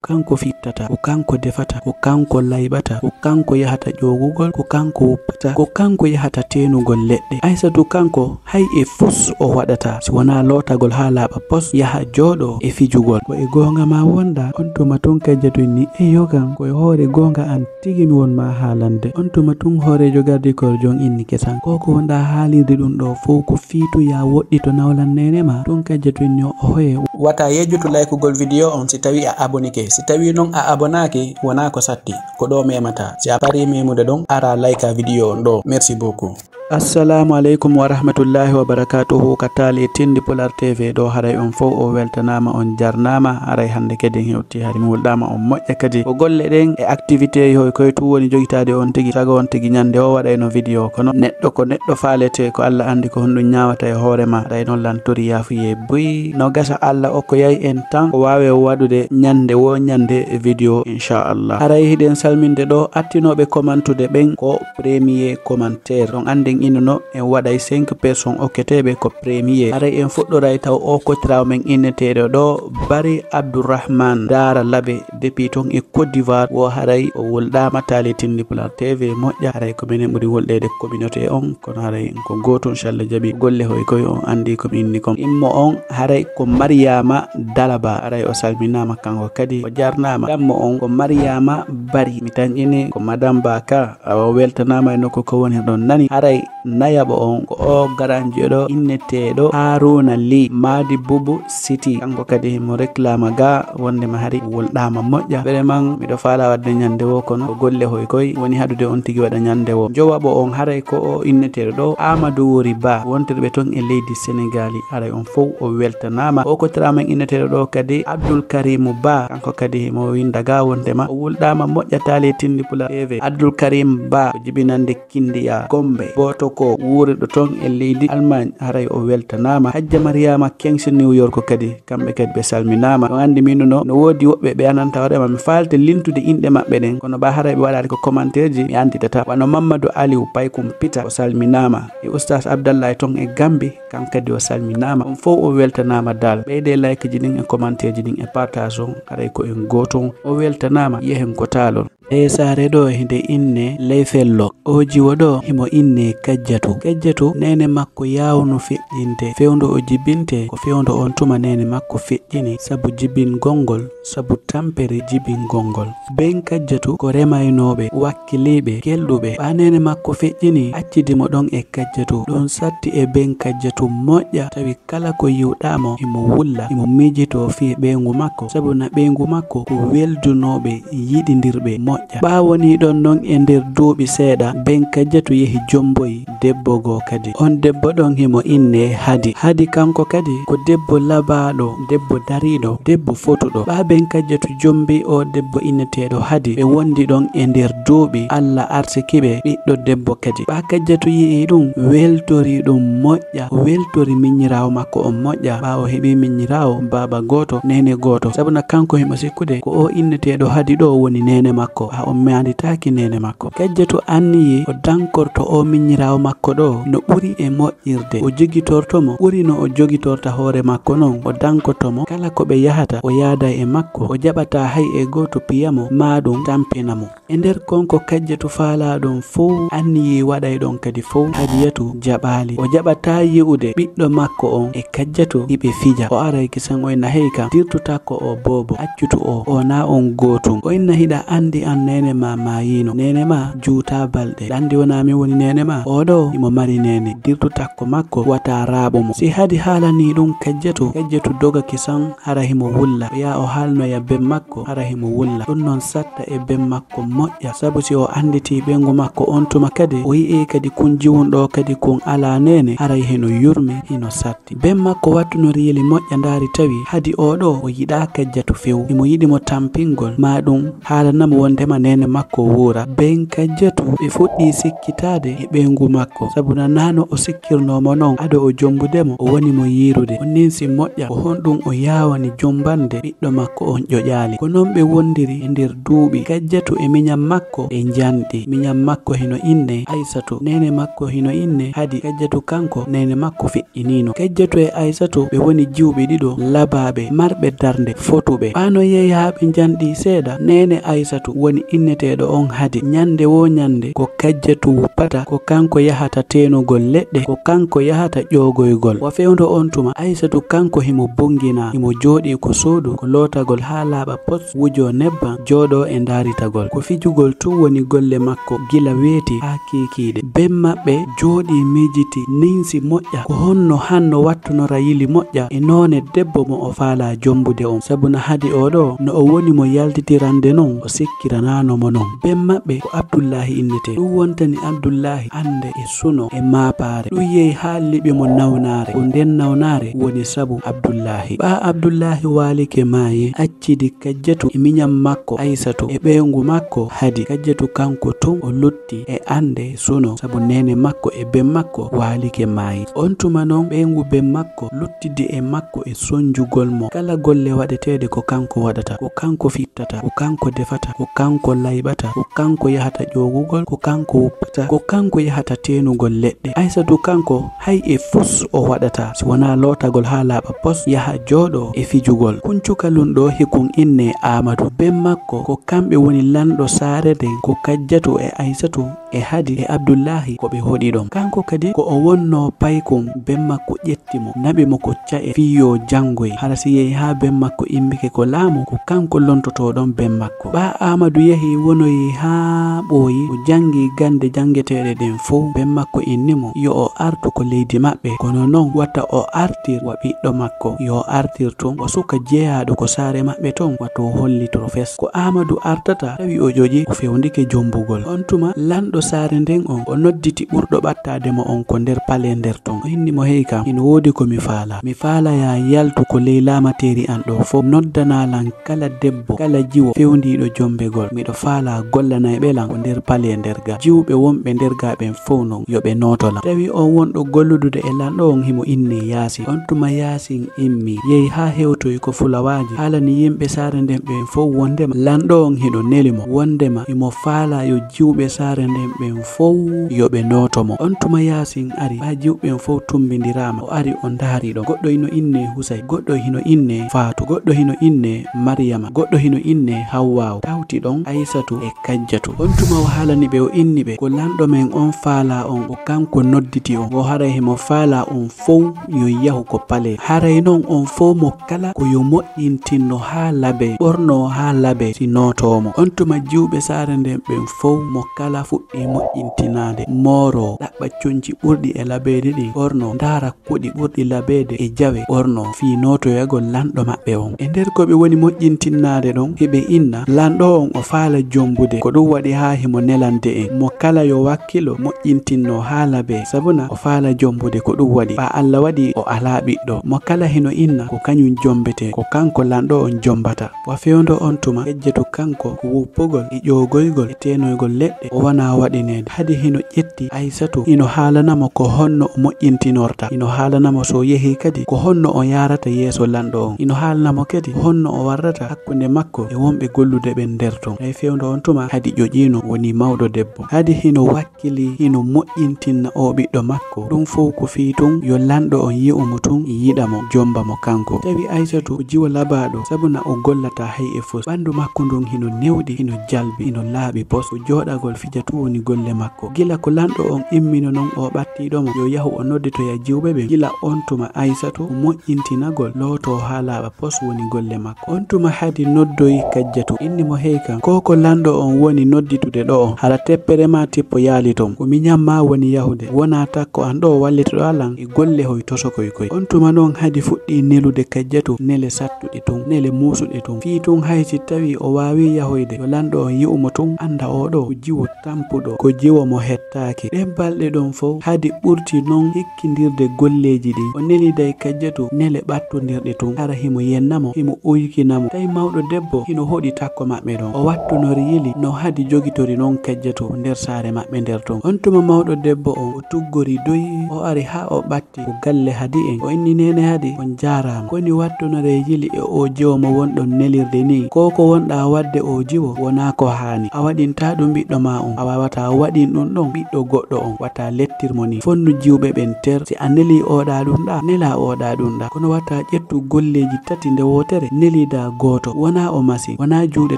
kanko fittata, ko kanko defata, ko kanko laybata, ko kanko yahata ƴogugol, ko kanko wuppata, ko kanko yahata tenugol leɗɗe. Aissatu kanko hay e fus o waɗata si wona lotagol ha laaɓa pos yaha jooɗo e fijugol. Ko e gonga ma wonda on tuma tun kajjatu ni e yogan ko e hoore gonga an tigi mi won ma haalande. On tuma tun hoorejo gardikor jon inni kesan koko wonda haalirde ɗum ɗo fo ko fiitu ya woɗɗi to nawlan nene ma tun kajjatu ni o hoye wata yejjutu laykugol vidéo on si tawi a abonike. Si tawi non a abonaki wona ko satti ko ɗo memata. Si a pari memude ɗon ara layka vidéo on ɗo. Merci beaucoup. Assalamu alaikum wa rahmatullahi wa barakatuhu. Katali tindi Polar TV do haray on fo o weltanama on jarnama haray hande kadi hewti hari mi wuldama on moƴƴa kadi o golle den e activité hoy koy tu woni jogitade on tigi sago on tigi nyande o waɗay no vidéo kono neɗɗo ko neɗɗo falete ko Allah andi ko honɗum nyawata e hoorema haray non lan tori yafuye buy no gasa Allah o ko yayi en tan ko wawe waɗude nyande wo nyande vidéo inchallah. Haray hiɗen salminde ɗo attinoɓe commentude ɓen ko premier commentaire on andi inno en waɗay 5 personnes okketeɓe ko premier. Aray en fuɗɗoray taw o kotirawo men inneteɗo ɗo Bari Abdourahmane Dara Labe depuis ton e Côte d'Ivoire wo haray o wolɗama tali tindi Polar TV moƴƴa. Haray ko minen ɓuri wolɗede communauté on kono haray ko goto inchallah jaaɓi golle hoy koy on andi ko inni kom immo on haray ko Mariama Dalaba. Aray o salminama kanko kadi o jarnama. Dammo on ko Mariama Bari mi tañƴini ko Madame Baka o weltanama e nokko ko woni ɗon nani. Haray nayaɓo on ko o garanjeɗo inneteɗo Haruna Ly Madi Boubou City kanko kadi mo réclama ga wondema hari wolɗama moƴƴa. Vraiment miɗo faala wadde ñande wo kono ko golle hoy koy woni haɗude on tigi waɗa ñande wo. Jowaɓo on haray ko o inneteɗo ɗo Amadou Wori Ba wontirɓe ton e leydi Sénégali. Haray on fof o weltanama. O kotiramen inneteɗo ɗo kadi Abdoul Karim Ba kanko kadi mo winda ga wondema o wolɗama moƴƴa tali tindi Polar TV. Abdoul Karim Ba o jibinande Kindiya Gombe boto ko wuriɗo ton e leydi Allemagne. Haray o weltanama. Hajja Mariama Kings New York kadi kamɓe kadi ɓe salminama. on andi minuno no wodi woɓɓe ɓe ananta waɗema mi falte lintude inɗe maɓɓe ɗen kono ba haray ɓe waɗade ko commentaire ji mi anditata. Wano Mamadou Aliou Paykum Pita o salminama e oustas Abdallah ton e Gambi kanko kadi o salminama. on fof o weltanama dal. ɓeyde like ji ɗin e commentaire ji ɗin e partage on haray ko en goton o weltanama yehen ko talon. E saare ɗo hinde inne Leyfello o jiwo ɗo himo inne Kajjatu nene makko yawno feƴƴinte fewndo o jibinte ko fewndo on tuma nene makko feƴƴini sabu jibingol sabu tampere jibingol. Ben Kajjatu ko remaynoɓe wakkiliɓe kelɗuɓe ɓa nene makko feƴƴini accidimo ɗon e Kajjatu ɗon satti e Ben Kajjatu moƴƴa tawi kala ko yiwɗamo himo wulla himo mijito fi ɓeygu makko sabu na ɓeygu makko ko weldunoɓe yiɗidirɓe moƴƴa. ɓawoni ɗon non e nder duuɓi seeɗa Ben Kajjatu yehi jomboyi debbo go kadi. on debbo ɗon himo inne Hadi kanko kadi ko debbo labaɗo debbo dariɗo debbo fotuɗo. ɓa Ben Kajjatu jombi o debbo inneteɗo Hadi ɓe wondi ɗon e nder duuɓi Allah arsikiɓe ɓiɗɗo debbo kadi. ɓa Kajjatu yii ɗum weltori ɗum moƴƴa o weltori miñirawo makko on moƴƴa ɓa o heeɓi miñirawo baba goto nene goto sabuna kanko himo sikkude ko o inneteɗo Hadi ɗo woni nene makko ha o manditaki nene makko. Kajjatu anniyi o dankorto o miñirawo makko ɗo no ɓuri e moƴƴirde o jogitortomo ɓuri no o jogitorta hoore makko non o dankotomo kala ko ɓe yahata o yaada e makko o jaɓata hay e goto piyamo ma ɗum tampinamo. e nder konko Kajjatu faala ɗum fof anniyi waɗay ɗon kadi fof Hadiyatu jaɓali o jaɓata yi'ude ɓiɗɗo makko on e Kajjatu hiɓe fija. o aray kisan o inna hey kam dirtuta ko o bobo accutu o na on gotum o inna hiɗa andi an nene ma mayino nene ma juuta balɗe andi wona mi woni nene ma oɗo imo mari nene dirtu takko makko wata raaɓo mo. si hadi haalani ɗum Kajjatu doga kisan hara himo wulla o ya o haalnoya ben makko hara himo wulla ɗum noon satta e ben makko moƴƴa sabu si o anditi ɓengu makko on tuma kadi o yi'i kadi kun jiwun ɗo kadi kun ala nene haray heno yurmi hino satti. ben makko wattuno riili moƴƴa ndaari tawi hadi oɗo o yiɗa Kajjatu few himo yiɗimo tampingol ma ɗum haalanamo wonde ndema nene makko wura. Ben Kajjatu ɓe fuɗɗi sikkitade e ɓengu makko, sabu nano o sikkirnomo non ado o jombudemo o woni mo yirude. On nin si moƴƴa ko honɗum o yawani jombande ɓiɗɗo makko on ƴoƴali. Ko non ɓe wondiri e nder duuɓi. Kajjatu e miñam makko ɓe janɗi. Miñam makko hino inne Aisatu, nene makko hino inne Hadi. Kajjatu kanko nene makko feƴƴinino. Kajjatu e Aisatu ɓe woni jiwɓe ɗiɗo labaɓe marɓe darde fotuɓe. ɓano yehi ha ɓe janɗi seeɗa, nene Aisatu woni inneteɗo on Hadi. Nyande wo nyande ko Kajjatu wuppata ko kanko yahata tenugol leɗɗe, ko kanko yahata ƴogoygol. Wa fewndo on tuma Aisatu kanko himo bongina, himo joɗi ko suudu ko lotagol ha laaɓa pos, wujo nebbam, joɗo e daritagol. Ko fijugol tun woni golle makko gila weeti ha kikiɗe. Ben maɓɓe joɗi mijiti ninsi moƴƴa ko honno hanno wattunora yili moƴƴa e none debbo mo o faala jombude on, sabuna Hadi oɗo no o woni mo yaltitirande non o sikkirananomo non. Ben maɓɓe ko Abdullahi innete. ɗum wontani Abdullahi ande e suno e mapare. ɗum yehi ha liɓi mo nawnare, ko nden nawnare woni sabu Abdullahi. ɓa Abdullahi walike maye accidi Kajjatu e miñam makko Aisatu e ɓeyngu makko Hadi. Kajjatu kanko tun o lutti e ande suno, sabu nene makko e ben makko walike mayi. On tuma non ɓeyngu ben makko luttidi e makko e sonjugol mo. Kala golle waɗetede ko kanko waɗata, ko kanko fittata, ko kanko defata, ko kanko layɓata, ko kanko yahata ƴogugol, ko kanko wuppata, ko kanko yahata tenugol leɗɗe. Aisatu kanko hay e fus o waɗata si wona lotagol ha laaɓa pos, yaha joɗo e fijugol. Kuncukalum ɗo hikun inne Amadou. Ben makko ko kamɓe woni lanɗo sarede ko Kajjatu e Aisatu e Hadi e Abdullahi ko ɓe hoɗi ɗon. Kanko kadi ko o wonno paykum ben makko ƴettimo naɓi mo ko e fiyo jangoy, hara si yehi ha ben makko imbike ko laamu ko kanko lontoto ɗon ben makko. ɓa Amadou yehi wonoyi ha ɓooyi o jangi gande jangeteɗe ɗen fo. Ben makko innimo yo o artu ko leydi maɓɓe, kono non watta o artir wa ɓiɗɗo makko yo artir ton o suka jeeyaɗo ko saare maɓɓe ton wato hollitoro fes. Ko Amadou artata tawi o ƴoƴi o fewndike jombugol. On tuma lanɗo saare nden on o nodditi ɓurɗo ɓattademo on ko nder pale nder ton. O innimo hey kam ina woodi ko mi faala ya yaltu ko ley lamateri an ɗo fo, noddanalan kala debbo kala jiwo fewndiɗo jombegol. miɗo faala gollana e ɓelan ko nder pale nder ga. jiwɓe wonɓe nder ga ɓen fof non yoɓe notola. tawi on wonɗo golludude e lanɗo on himo inne Yasin. on tuma Yasin immi yehi ha hewtoyi ko fulawaji haalani yimɓe saare nden ɓen fof wondema lanɗo on hiɗo nelimo, wondema imo faala yo jiwɓe saare nden ɓen fof yoɓe notomo. on tuma Yasin ari ha jiwɓen fof tumbidirama o ari o daari ɗon. goɗɗo hino inne Husay, goɗɗo hino inne Fatou, goɗɗo hino inne Maryama, goɗɗo hino inne Hawwa. tawti ɗon Aisatu e Kajjatu. on tuma o haalani ɓe o inni ɓe ko lanɗo men on faala on o kanko nodditi on o haray himo faala on fof yo yahu ko pale. haray non on fof mo kala ko yo moƴƴintinno ha laabe, ɓorno ha laabe si notomo. on tuma jiwɓe saare nden ɓen fof mo kala fuɗɗi moƴƴintinade, moro ɗaɓɓa conci ɓurɗi e laabeɗe ɗi ɓorno, ndara kuɗi ɓurɗi laabeɗe e jawe ɓorno, fi notoyagol lanɗo maɓɓe on. e nder ko ɓe woni moƴƴintinnade ɗon heɓe inna lanɗo on o faala jombude, ko ɗum waɗi ha himo nelande en mo kala yo wakkilo moƴƴintinno ha laabe, sabuna o faala jombude ko ɗum waɗi. ɓa Allah waɗi o ala ɓiɗɗo, mo kala hino inna ko kañum jombete, ko kanko lanɗo on jombata. wa fewndo on tuma Kajjatu kanko ko wuppugol e ƴogoygol e tenoygol leɗɗe o wana waɗinede. Hadi hino ƴetti Aisatu ino haalanamo ko honno o moƴƴintinorta, ino haalanamo so yehi kadi ko honno o yarata yeeso lanɗo on, ino haalanamo kadi honno o warrata hakkunde makko e wonɓe gollude ɓen nder ton. ay fewndo on tuma Hadi ƴoƴino woni mawɗo debbo. Hadi hino wakkili hino moƴƴintinna o ɓiɗɗo makko, ɗum fof ko fi tun yo lanɗo on yi'umo tun yiɗamo jombamo kanko. tawi Aisatu ko jiwo labaɗo sabuna o gollata hay e fos, ɓandu makko ndun hino newɗi, hino jalbi, hino laaɓi pos. o joɗagol fijatu woni golle makko. gila ko lanɗo on immino non o ɓattiɗomo yo yahu o nodditoya jiwɓe ɓen, gila on tuma Aisatu o moƴƴintinagol looto ha laaɓa pos woni golle makko. on tuma Hadi noddoyi Kajjatu innimo hey kam ko lanɗo on woni nodditude ɗo on, hara teppere ma tippo yaali ton, ko miñam ma woni yahude, wona takko an ɗo wallitoɗo alan e golle hoy tosokoy koy. on tuma noon Hadi fuɗɗi nelude Kajjatu nele sattuɗe tun, nele musuɗe tun, fi tun hay si tawi o wawi yahoyde yo lanɗo on yi'umo tun anda oɗo ko jiwo tampuɗo, ko jiwo mo hettaki. ɗen balɗe ɗon fof Hadi ɓurti non hikkidirde golleji ɗin. o neliday Kajjatu nele ɓattodirɗe tun, hara himo yennamo himo uykinamo. tawi mawɗo debbo hino hoɗi takko maɓɓe ɗon, o wattunori yili no hadi jogitori non kajjato nder saare maɓɓe nder ton. On tuma mawɗo debbo on o tuggori doyi o ari ha o ɓatti o galle hadi en o inni nene hadi on jarama koni wattunore yili e o jiwo mo wonɗon nelirde ni ko ko wonɗa wadde o jiwo wona ko hani a waɗinta ɗum ɓiɗɗo ma on a wawata waɗin ɗum ɗon ɓiɗɗo goɗɗo on wata lettirmo ni fonnu jiwɓe ɓen ter si a neli oɗa ɗum ɗa nela oɗa ɗum ɗa kono watta ƴettu golleji tati nde wotere nelida goto wona o masi wona juuɗe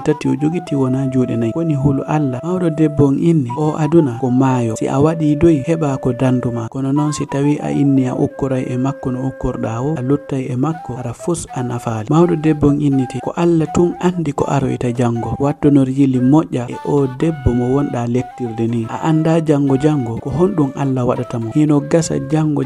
tati o jogiti wona juuɗe nayyi koni hulu Allah. Mawɗo debbo on inni o aduna ko maayo si a waɗi doyi heɓa ko danduma kono noon si tawi a inni a ukkoray e makko no ukkorɗa o a luttay e makko ara fus a nafaali. Mawɗo debbo on inniti ko Allah tun andi ko aroyta jango wattonor yili moƴƴa e o debbo mo wonɗa lettirde ni a anda jango ko honɗum Allah waɗatamo hino gasa jango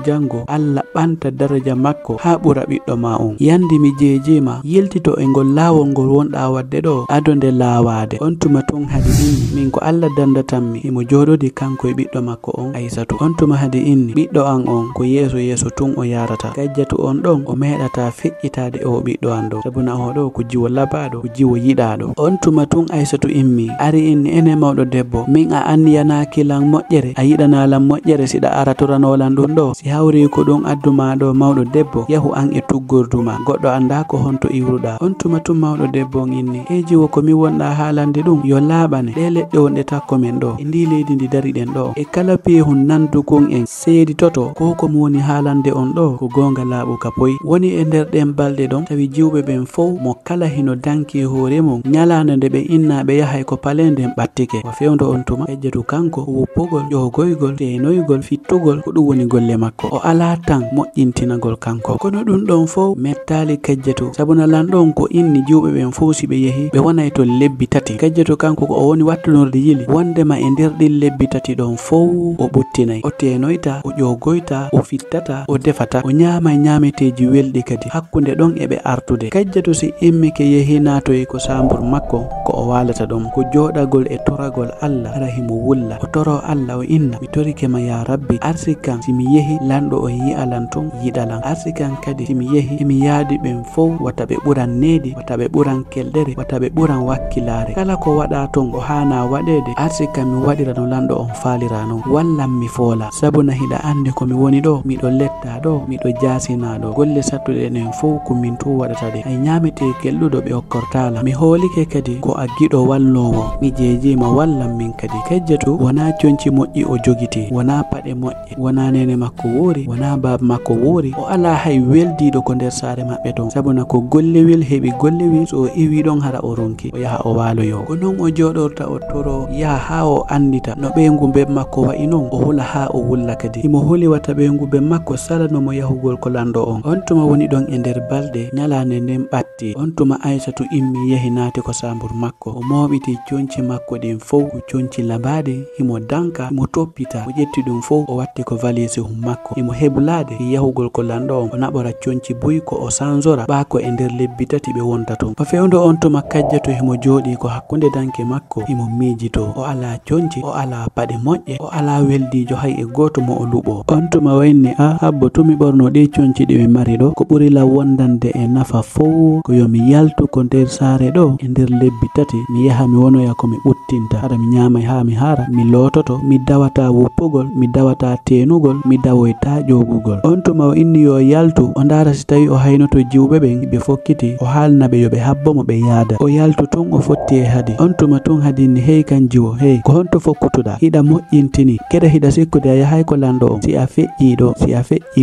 Allah ɓanta daraja makko ha ɓura ɓiɗɗo ma on. Yandi mi jejima yeltito e ngol lawol ngol wonɗa wadde ɗo adonde lawade on tuma tun hadi inni min ko Allah dandatanmi imo joɗodi kanko e ɓiɗɗo makko on Aisatu. On tuma hadi inni ɓiɗɗo an on ko yeso tun o yarata gajjatu on ɗon o meɗata feƴƴitade e o ɓiɗɗo an ɗo sabuna o ɗo ko jiwo labaɗo ko jiwo yiɗaɗo. On tuma tun Aisatu immi ari inni ene mawɗo debbo min a anniyanakilan moƴƴere a yiɗanalan moƴƴere siɗa aratoranolan ɗum ɗo si hawri ko ɗum adduma ɗo mawɗo debbo yahu an e tuggorduma goɗɗo anda ko honto iwruɗa. On tuma tun mawɗo debbo on inni e jiwo komi wonɗa haalande ɗum yo laaɓane ɗe leɗɗe wonɗe takko men ɗo e ndi leydi ndi dariɗen ɗo e kala pehun nandukon en seedi toto ko komi woni haalande on ɗo ko gonga laaɓu ka poyi woni e nder ɗen balɗe ɗon tawi jiwɓe ɓen fof mo kala hino danki hoore mum ñalande nde ɓe inna ɓe yahay ko palenden ɓattike wa fewndo on tuma ejjetu kanko wuppugol ƴogoygol tenoygol fittugol ko ɗum woni golle makko o ala tan moƴƴintinagol kanko kono ɗum ɗon fof mettali kejjetu sabuna lanɗon ko inni jiwɓe ɓen fof si ɓe yehi ɓe wonay to lebbi tati kejjetu kanko ko o woni wattunorde yili wondema e nder ɗin lebbi tati ɗon fof o ɓuttinayi o tenoyta o ƴogoyta o fittata o defata o ñamay ñameteji welɗi kadi hakkunde ɗon eɓe artude kejjetu si immike yehi natoyi ko sambur makko ko o walata ɗum ko joɗagol e toragol Allah ara himo wulla o toro Allah o inna mi torikema ya rabbi arsikan simi yehi lanɗo o yi'alan ton yiɗalan arsikan kadi simi yehi emi yaadi ɓen fof wata ɓe ɓuran needi wata ɓe ɓuran kelɗere wata ɓe ɓuran wakkilare kala ko waɗa ton o hana waɗede arsikan mi waɗira no lanɗo on faalira non wallan mi foola sabuna hiɗa ande komi woni ɗo miɗo letta ɗo miɗo jasina ɗo golle sattuɗe enen fof ko min tu waɗata ɗe ay ñamete kelɗuɗo ɓe okkortala mi hoolike kadi ko a giɗo wallowo mi jejima wallan min kadi kejjetu wona conci moƴƴi o jogiti wona paɗe moƴƴe wona nene makko woori wona baba makko woori o ala hay weldiɗo ko nder saare maɓɓe ton sabuna ko gollewel heɓi gollewel so o iwi ɗon hara o ronki o yaha o waloyo ko non o joɗorta o toro yaha ha o andita no ɓeygu be makko wayi non o hula ha o wulla kadi imo huli wata ɓeygu be makko salanomo yahugol ko lanɗo on tuma woni ɗon e nder balɗe ñalande nden ɓatti on tuma Aisatu immi yehi naati ko sambur makko o moɓiti conci makko ɗin fof ko conci labaɗe himo danka himo toppita o ƴetti ɗum fof o watti ko valise hum makko himo heblade e yahugol ko lanɗo on o naɓora conci buy ko o sanzora ɓako e nder lebbi tati ɓe wonta ton o fewndo on tuma kajjato himo joɗi ko hakkunde danke makko himo miijito o ala conci o ala paɗe moƴƴe o ala weldijo hay e goto mo o luɓo on tuma wayni a habbo tumi ɓorno ɗi conci ɗi mi mari ɗo ko ɓuri law wondande e nafa fof ko yomi yaltu ko nder saare ɗo e nder lebbi tati mi yaha mi wonoya komi ɓuttinta hara mi ñamay ha mi hara mi lototo mi dawata wuppugol mi dawata tenugol mi dawoyta ƴogugol on tuma o inni yo yaltu o ndara si tawi o haynoto jiwɓe ɓen ɓe fokkiti o haalnaɓe yoɓe habbomo ɓe yaada o yaltu tun o fotti e hadi on tuma tun hadinni hey kan jiwo hey ko honto fokkutuɗa hiɗa moƴƴintini keɗa hiɗa sikkude a yahay ko lanɗo on si a feƴƴi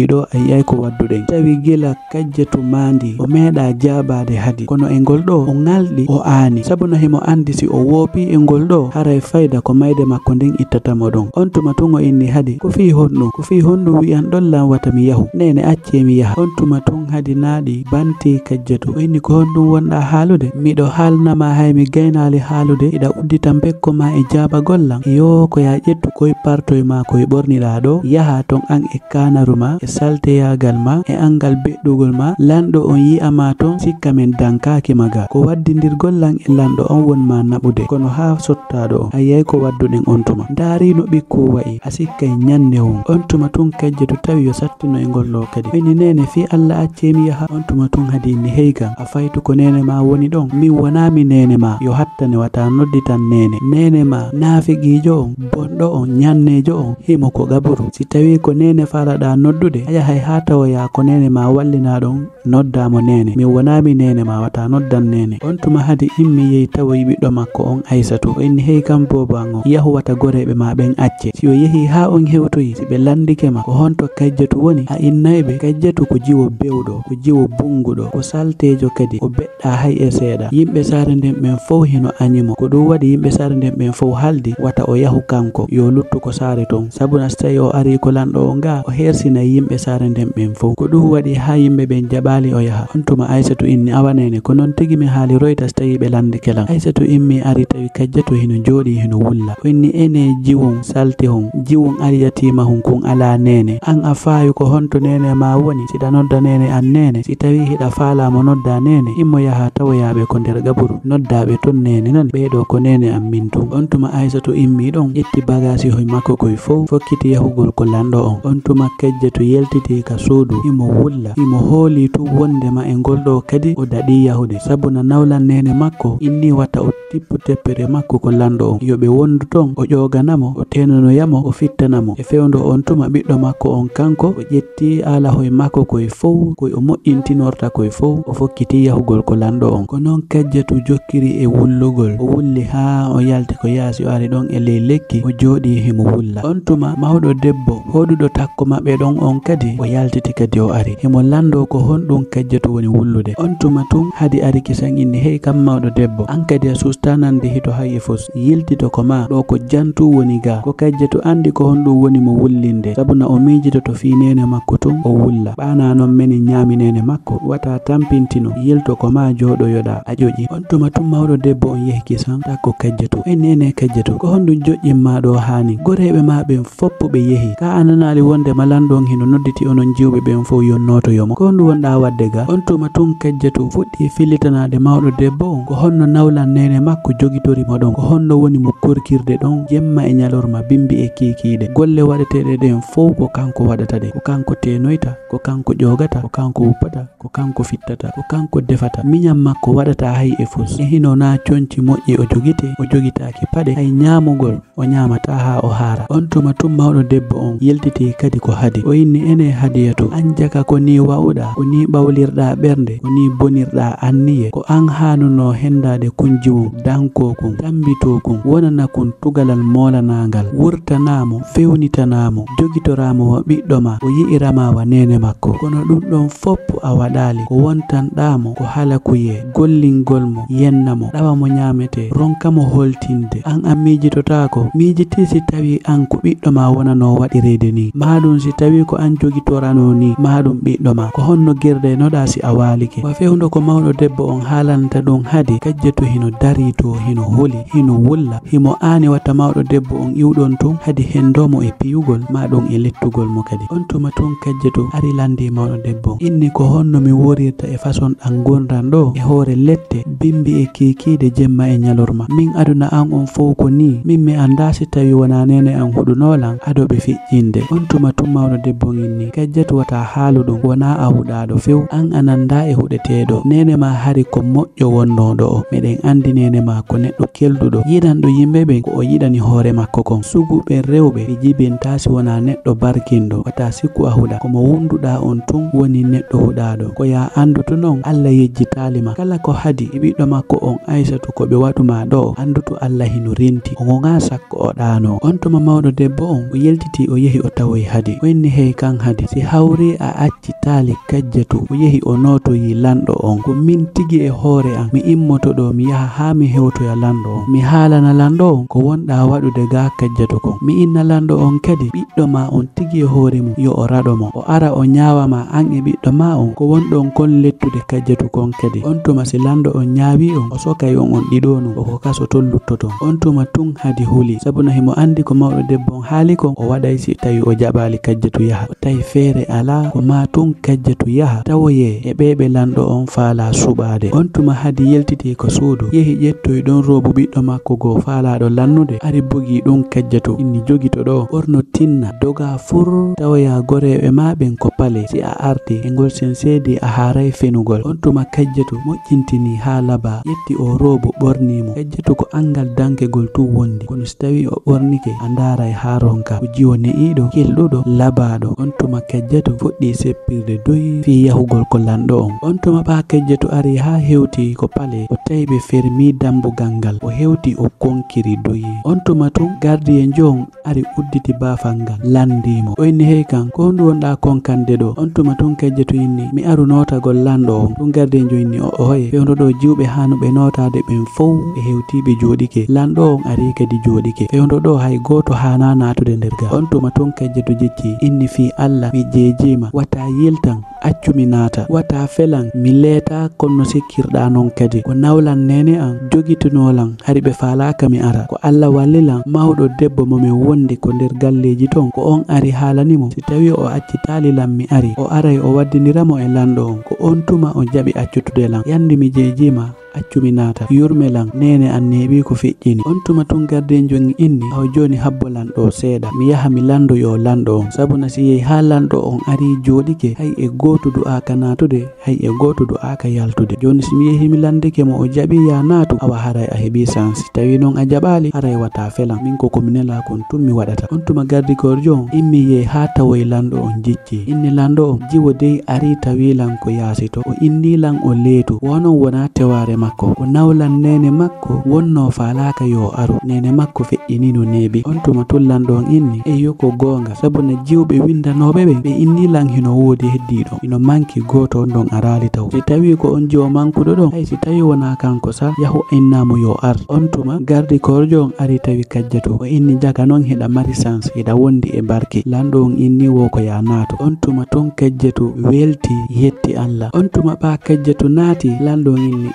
ɗo a yiyay ko wadduɗen tawi gila kajjetu mandi o meeɗa jabade hadi kono e ngol ɗo o ngalɗi o aani sabuna himo andi si o woopi e ngol ɗo haray fayda ko mayde makko nden ittatamo ɗon on tuma tun o inni hadi ko fi honɗum wi'an ɗon lan wata mi yahu nene acce mi yaha on tuma tun hadi naaɗi banti kajjetu o inni ko honɗum wonɗa haalude miɗo haalnama hay mi gaynali haalude iɗa uddita bekko ma e jabagollan yo ko ya ƴettu koye partoye ma koye ɓorniɗa ɗo yaha ton an e kanaru ma e salteyagal ma e angal beɗɗugol ma lanɗo on yi'ama ton sikka men dankaki maga ko waddidirgol lan e lanɗo on wonma naɓude kono ha sottaɗo on ayyay ko wadduɗen on tuma ndaari no ɓikku wayi a sikkay ñande on tuma tun kajjetu tawi yo sattino e ngol ɗo kadi wini nene fi Allah accemi yaha on tuma tun hadi inni hey kam a faytu ko nene ma woni ɗon min wonami nene ma ma yo hattane wata nodditan nene ma naafigijo on bonɗo on nyannejo on himo ko gaburu si tawi ko nene falaɗa noddude aya hay ha tawoya ko nene ma wallina ɗon noddamo nene mi wonami nene ma wata noddan nene. On tuma hadi immi yehi tawoyi ɓiɗɗo makko on Aissatou o inni hey kam boban o yahu wata goreɓe ma ɓen acce si o yehi ha on hewtoyi si ɓe landike ma ko honto Kajjatu woni a innayɓe Kajjatu ko jiwo bewɗo ko jiwo bunguɗo ko saltejo kadi o beɗɗa hay e seeɗa yimɓe sare nden ɓen fof hino anyimo ko ɗum waɗi yimɓe sare nden ɓen fof haldi wata o yahu kanko yo luttu ko sare ton sabuna so tawi o ari ko lanɗo o nga o hersina yimɓe sare nden ɓen fof ko ɗum waɗi ha yimɓe ɓen jaɓali o yaha. On tuma Aissatou inni awanene ko non tigi mi haali royta so tawi ɓe landi kelam. Aissatou immi ari tawi Kajjatu hino jooɗi hino wulla o inni ene jiwon salti hon jiwon ariyatima hon kon ala nene an a faawi ko honto nene ma woni siɗa nodda nene an nene si tawi hiɗa faalamo nodda nene immo yaha tawoyaɓe ko nder gaburu noddaɓe ton nene nan ɓeɗo ko nene an min tum. On tuma Aissatou immi ɗon ƴetti bagasi hoy makko koye fof fokkiti yahugol ko lanɗo on tuma Kajjatu yeltiti ka suudu imo wulla imo hooli tu wondema e ngolɗo kadi o daɗi yahude sabuna nawlan nene makko inni wata o tippu teppere makko ko lanɗo on yoɓe wondu ton o ƴoganamo o tenonoyamo o fittanamo e fewndo on tuma ɓiɗɗo makko on kanko o ƴetti ala hoye makko koye fof koye o moƴƴintinorta koye fof o fokkiti yahugol ko lanɗo on ko noon Kajjatu jokkiri e wullugol o wulli ha o yalti ko yaasi o ari ɗon e ley lekki o jooɗi himo wulla. On tuma mawɗo debbo hoɗuɗo takko maɓɓe ɗon on kadi o yaltiti kadi o ari himo lando ko honɗum Kajjatu woni wullude. On tuma tun hadi ari kisan inni hey kam mawɗo debbo an kadi a sustanande hito hay e fos yiltito ko ma ɗo ko jantu woni ga ko Kajjatu andi ko honɗum woni mo wullinde sabuna o miijitoto fi nene makko tun o wulla ɓana noon meni ñaami nene makko wata tampintino yilto ko ma jooɗoyoɗa a ƴoƴi. On tuma tun mawɗo debbo on yehi kisan takko Kajjatu e nene Kajjatu ko honɗum joƴƴinma ɗo hani goreɓe ma ɓen foppo ɓe yehi ka ananali wonde malanɗon hino nodditi onon jiwɓe ɓen fof yo notoyomo ko honɗum wonɗa wadde ga. On tuma tun Kajjatu fuɗɗi fillitanade mawɗo debbo on ko honno nawlan nene makko jogitorimo ɗon ko honno woni mo korkirde ɗon jemma e ñalorma bimbi e kikiɗe golle waɗeteɗe ɗen fof ko kanko waɗata ɗe ko kanko tenoyta ko kanko ƴogata ko kanko wuppata ko kanko fittata ko kanko defata miñam makko waɗata hay e fos e hino na conci moƴƴi o jogitaki paɗe hay ñamugol o ñamata ha o haara. On tuma tun mawɗo debbo on yeltiti kadi ko hadi o inni ene Hadiyatu an jaka ko ni wawɗa ko ni ɓawlirɗa ɓernde ko ni bonirɗa anniye ko an hanuno hendade kunjiwon dankokon tambitokon wonana kon tugalal molanagal wurtanamo fewnitanamo jogitoramo ɓiɗɗo ma o yi'iramawa nene makko kono ɗum ɗon foppo a waɗali ko wontanɗamo ko halakuye gollingol mo yennamo ɗawa mo ñamete ronkamo holtinde an a miijitotako miijiti si tawi an ko ɓiɗɗo ma wonano waɗirede ni maɗum si tawi ko an jogitorano ni maɗum ɓiɗɗo ma ko honno girde noɗa si a walike wa fewndo ko mawɗo debbo on haalanta ɗum hadi Kajjatu hino dari to hino holi hino wulla himo ani watta mawɗo debbo on iwɗon tun hadi hendomo e piyugol maɗum e lettugol mo kadi. On tuma tun Kajjatu ari landi mawɗo debbo inni ko honno mi worirta e façon ɗan gondan ɗo e hoore lette bimbi e kikide jemma e ñalorma min aduna an on fof ko ni min mi anda si tawi wona nene an huɗunolan adoɓe fiƴƴinde. On tuma tun mawɗo debbo inni Kajjatu wata haalu ɗum wona a huɗaɗo few an ananda e huɗeteɗo nene ma hari ko moƴƴo wonnoɗo o meɗen andi nene ma ko neɗɗo kelduɗo yiɗanɗo yimɓe ɓe ko o yiɗani hoore makko kon suguɓe rewɓe ɓe jibinta si wona neɗɗo barkinɗo wata sikku a huɗa komo wunduɗa on tun woni neɗɗo huɗaɗo ko ya andutu noon Allah yejjitalima kala ko hadi e ɓiɗɗo makko on Aissatou ko ɓe waɗuma ɗo andutu Allah hino renti o gonga sakko o ɗano. On tuma mawɗo debbo on o yeltiti o yehi o tawoyi hadi o inni hey kan hadi si hawri a acci taali Kajjatu o yehi o notoyi lanɗo on ko min tigi e hoore an mi immoto ɗo mi yaha ha mi hewtoya lanɗo on mi haalana lanɗo on ko wonɗa waɗude ga Kajjatu kon mi inna lanɗo on kadi ɓiɗɗo ma on tigi e hoore mum yo o raɗomo o ara o ñawama an e ɓiɗɗo ma on ko wonɗon kon lettude Kajjatu kon kadi. On tuma si lanɗo on ñaawi on o sokay on ɗiɗonu o ko kaso tolluttoton. On tuma tun hadi huli sabuna himo andi ko mawɗo debbo on haali kon o waɗay si tawi o jaɓali Kajjatu yaha o tawi feere ala ko ma tun Kajjatu yaha tawoye e ɓeɓe lanɗo on faala suɓade. On tuma hadi yeltiti ko suudu yehi ƴettoy ɗon robu ɓiɗɗo makko go faalaɗo lannude ari bogi ɗum Kajjatu inni jogito ɗo ɓorno tinna doga fur tawoya goreɓe ma ɓen ko pale si a arti e ngol sen seedi a haray fenugol. On tuma Kajjatu moƴƴintini ha laba yetti o robo ɓornimo. Kejjetu ko angal dankegol tu wondi, kono so tawi o ɓornike a ndaray ha ronka ko jiwo ne'iɗo kelɗuɗo labaɗo. On tuma kejjetu fuɗɗi seppirde doyi fi yahugol ko lanɗo on. On tuma ɓa kejjetu ari ha hewti ko pale o tawi ɓe fermi dambugal ngal o hewti o konkiri doyi. On tuma tun gardiye jon ari udditi bafal ngal landimo o inni hey kan ko ndu wonɗa konkande ɗo. On tuma tun kejjetu inni mi aru notagol lanɗo on. Tun gardiye jon inni o hoye fewndo ɗo jiwɓe hanuɓe notade ɓen fow ɓe hewti ɓe joɗike. Lanɗo on ari kadi joɗike. Fewndo ɗo hay goto hana natude nder ga. On tuma tun kejjetu jecci inni fi Allah mi jejima wata yiltan accumi nata, wata felan mi leta konno sikkirɗa non kadi. Ko nawlan nene an jogitinolan hari ɓe falaka mi ara, ko Allah wallilan mawɗo debbo momin wondi ko nder galleji ton ko on ari halanimo. Si tawi o accitalilan mi ari o aray o waddiniramo e lanɗo on, ko on tuma o jaɓi accutude lan. Yandi mi jejima accumi nata yurmelan nene an neeɓi ko feƴƴini. On tuma tun garden jongi inni aw joni habbolan ɗo seeɗa mi yaha mi lando yo lanɗo on, sabuna si yehi ha lanɗo on ari joɗike hay e goto du'aka natude hay e goto du'aka yaltude. Joni si mi yehi mi landike mo o jaɓi ya natu awa haray a heeɓi sansi, tawi noon a jaɓali haray wata felan min ko komi nela kon tun mi waɗata. On tuma gardikor jon immi yehi ha tawoy lanɗo on jicci, inni lanɗo on jiwo dey ari tawilan ko yasito o innilan o leetu wonon wona teware makko o nawlan nene makko wonno falaka yo aru nene makko feƴƴinino neeɓi. On tuma tullanɗo on inni eyo ko gonga sabuna jiwɓe windanoɓe ɓe innilan hino woodi heddiɗo hino manki goto on ɗon arali taw. Si tawi ko on jiwo mankuɗo ɗon hay si tawi wona kanko sa yahu innamo yo ar. On tuma gardi korjo on ari tawi kajjatu o inni jaga noon heɗa mari sans heɗa wondi e barki. Lanɗo on inni wo ko ya nato. On tuma ton kajjatu welti yetti Allah. On tuma ɓa kajjatu naati lanɗo on inni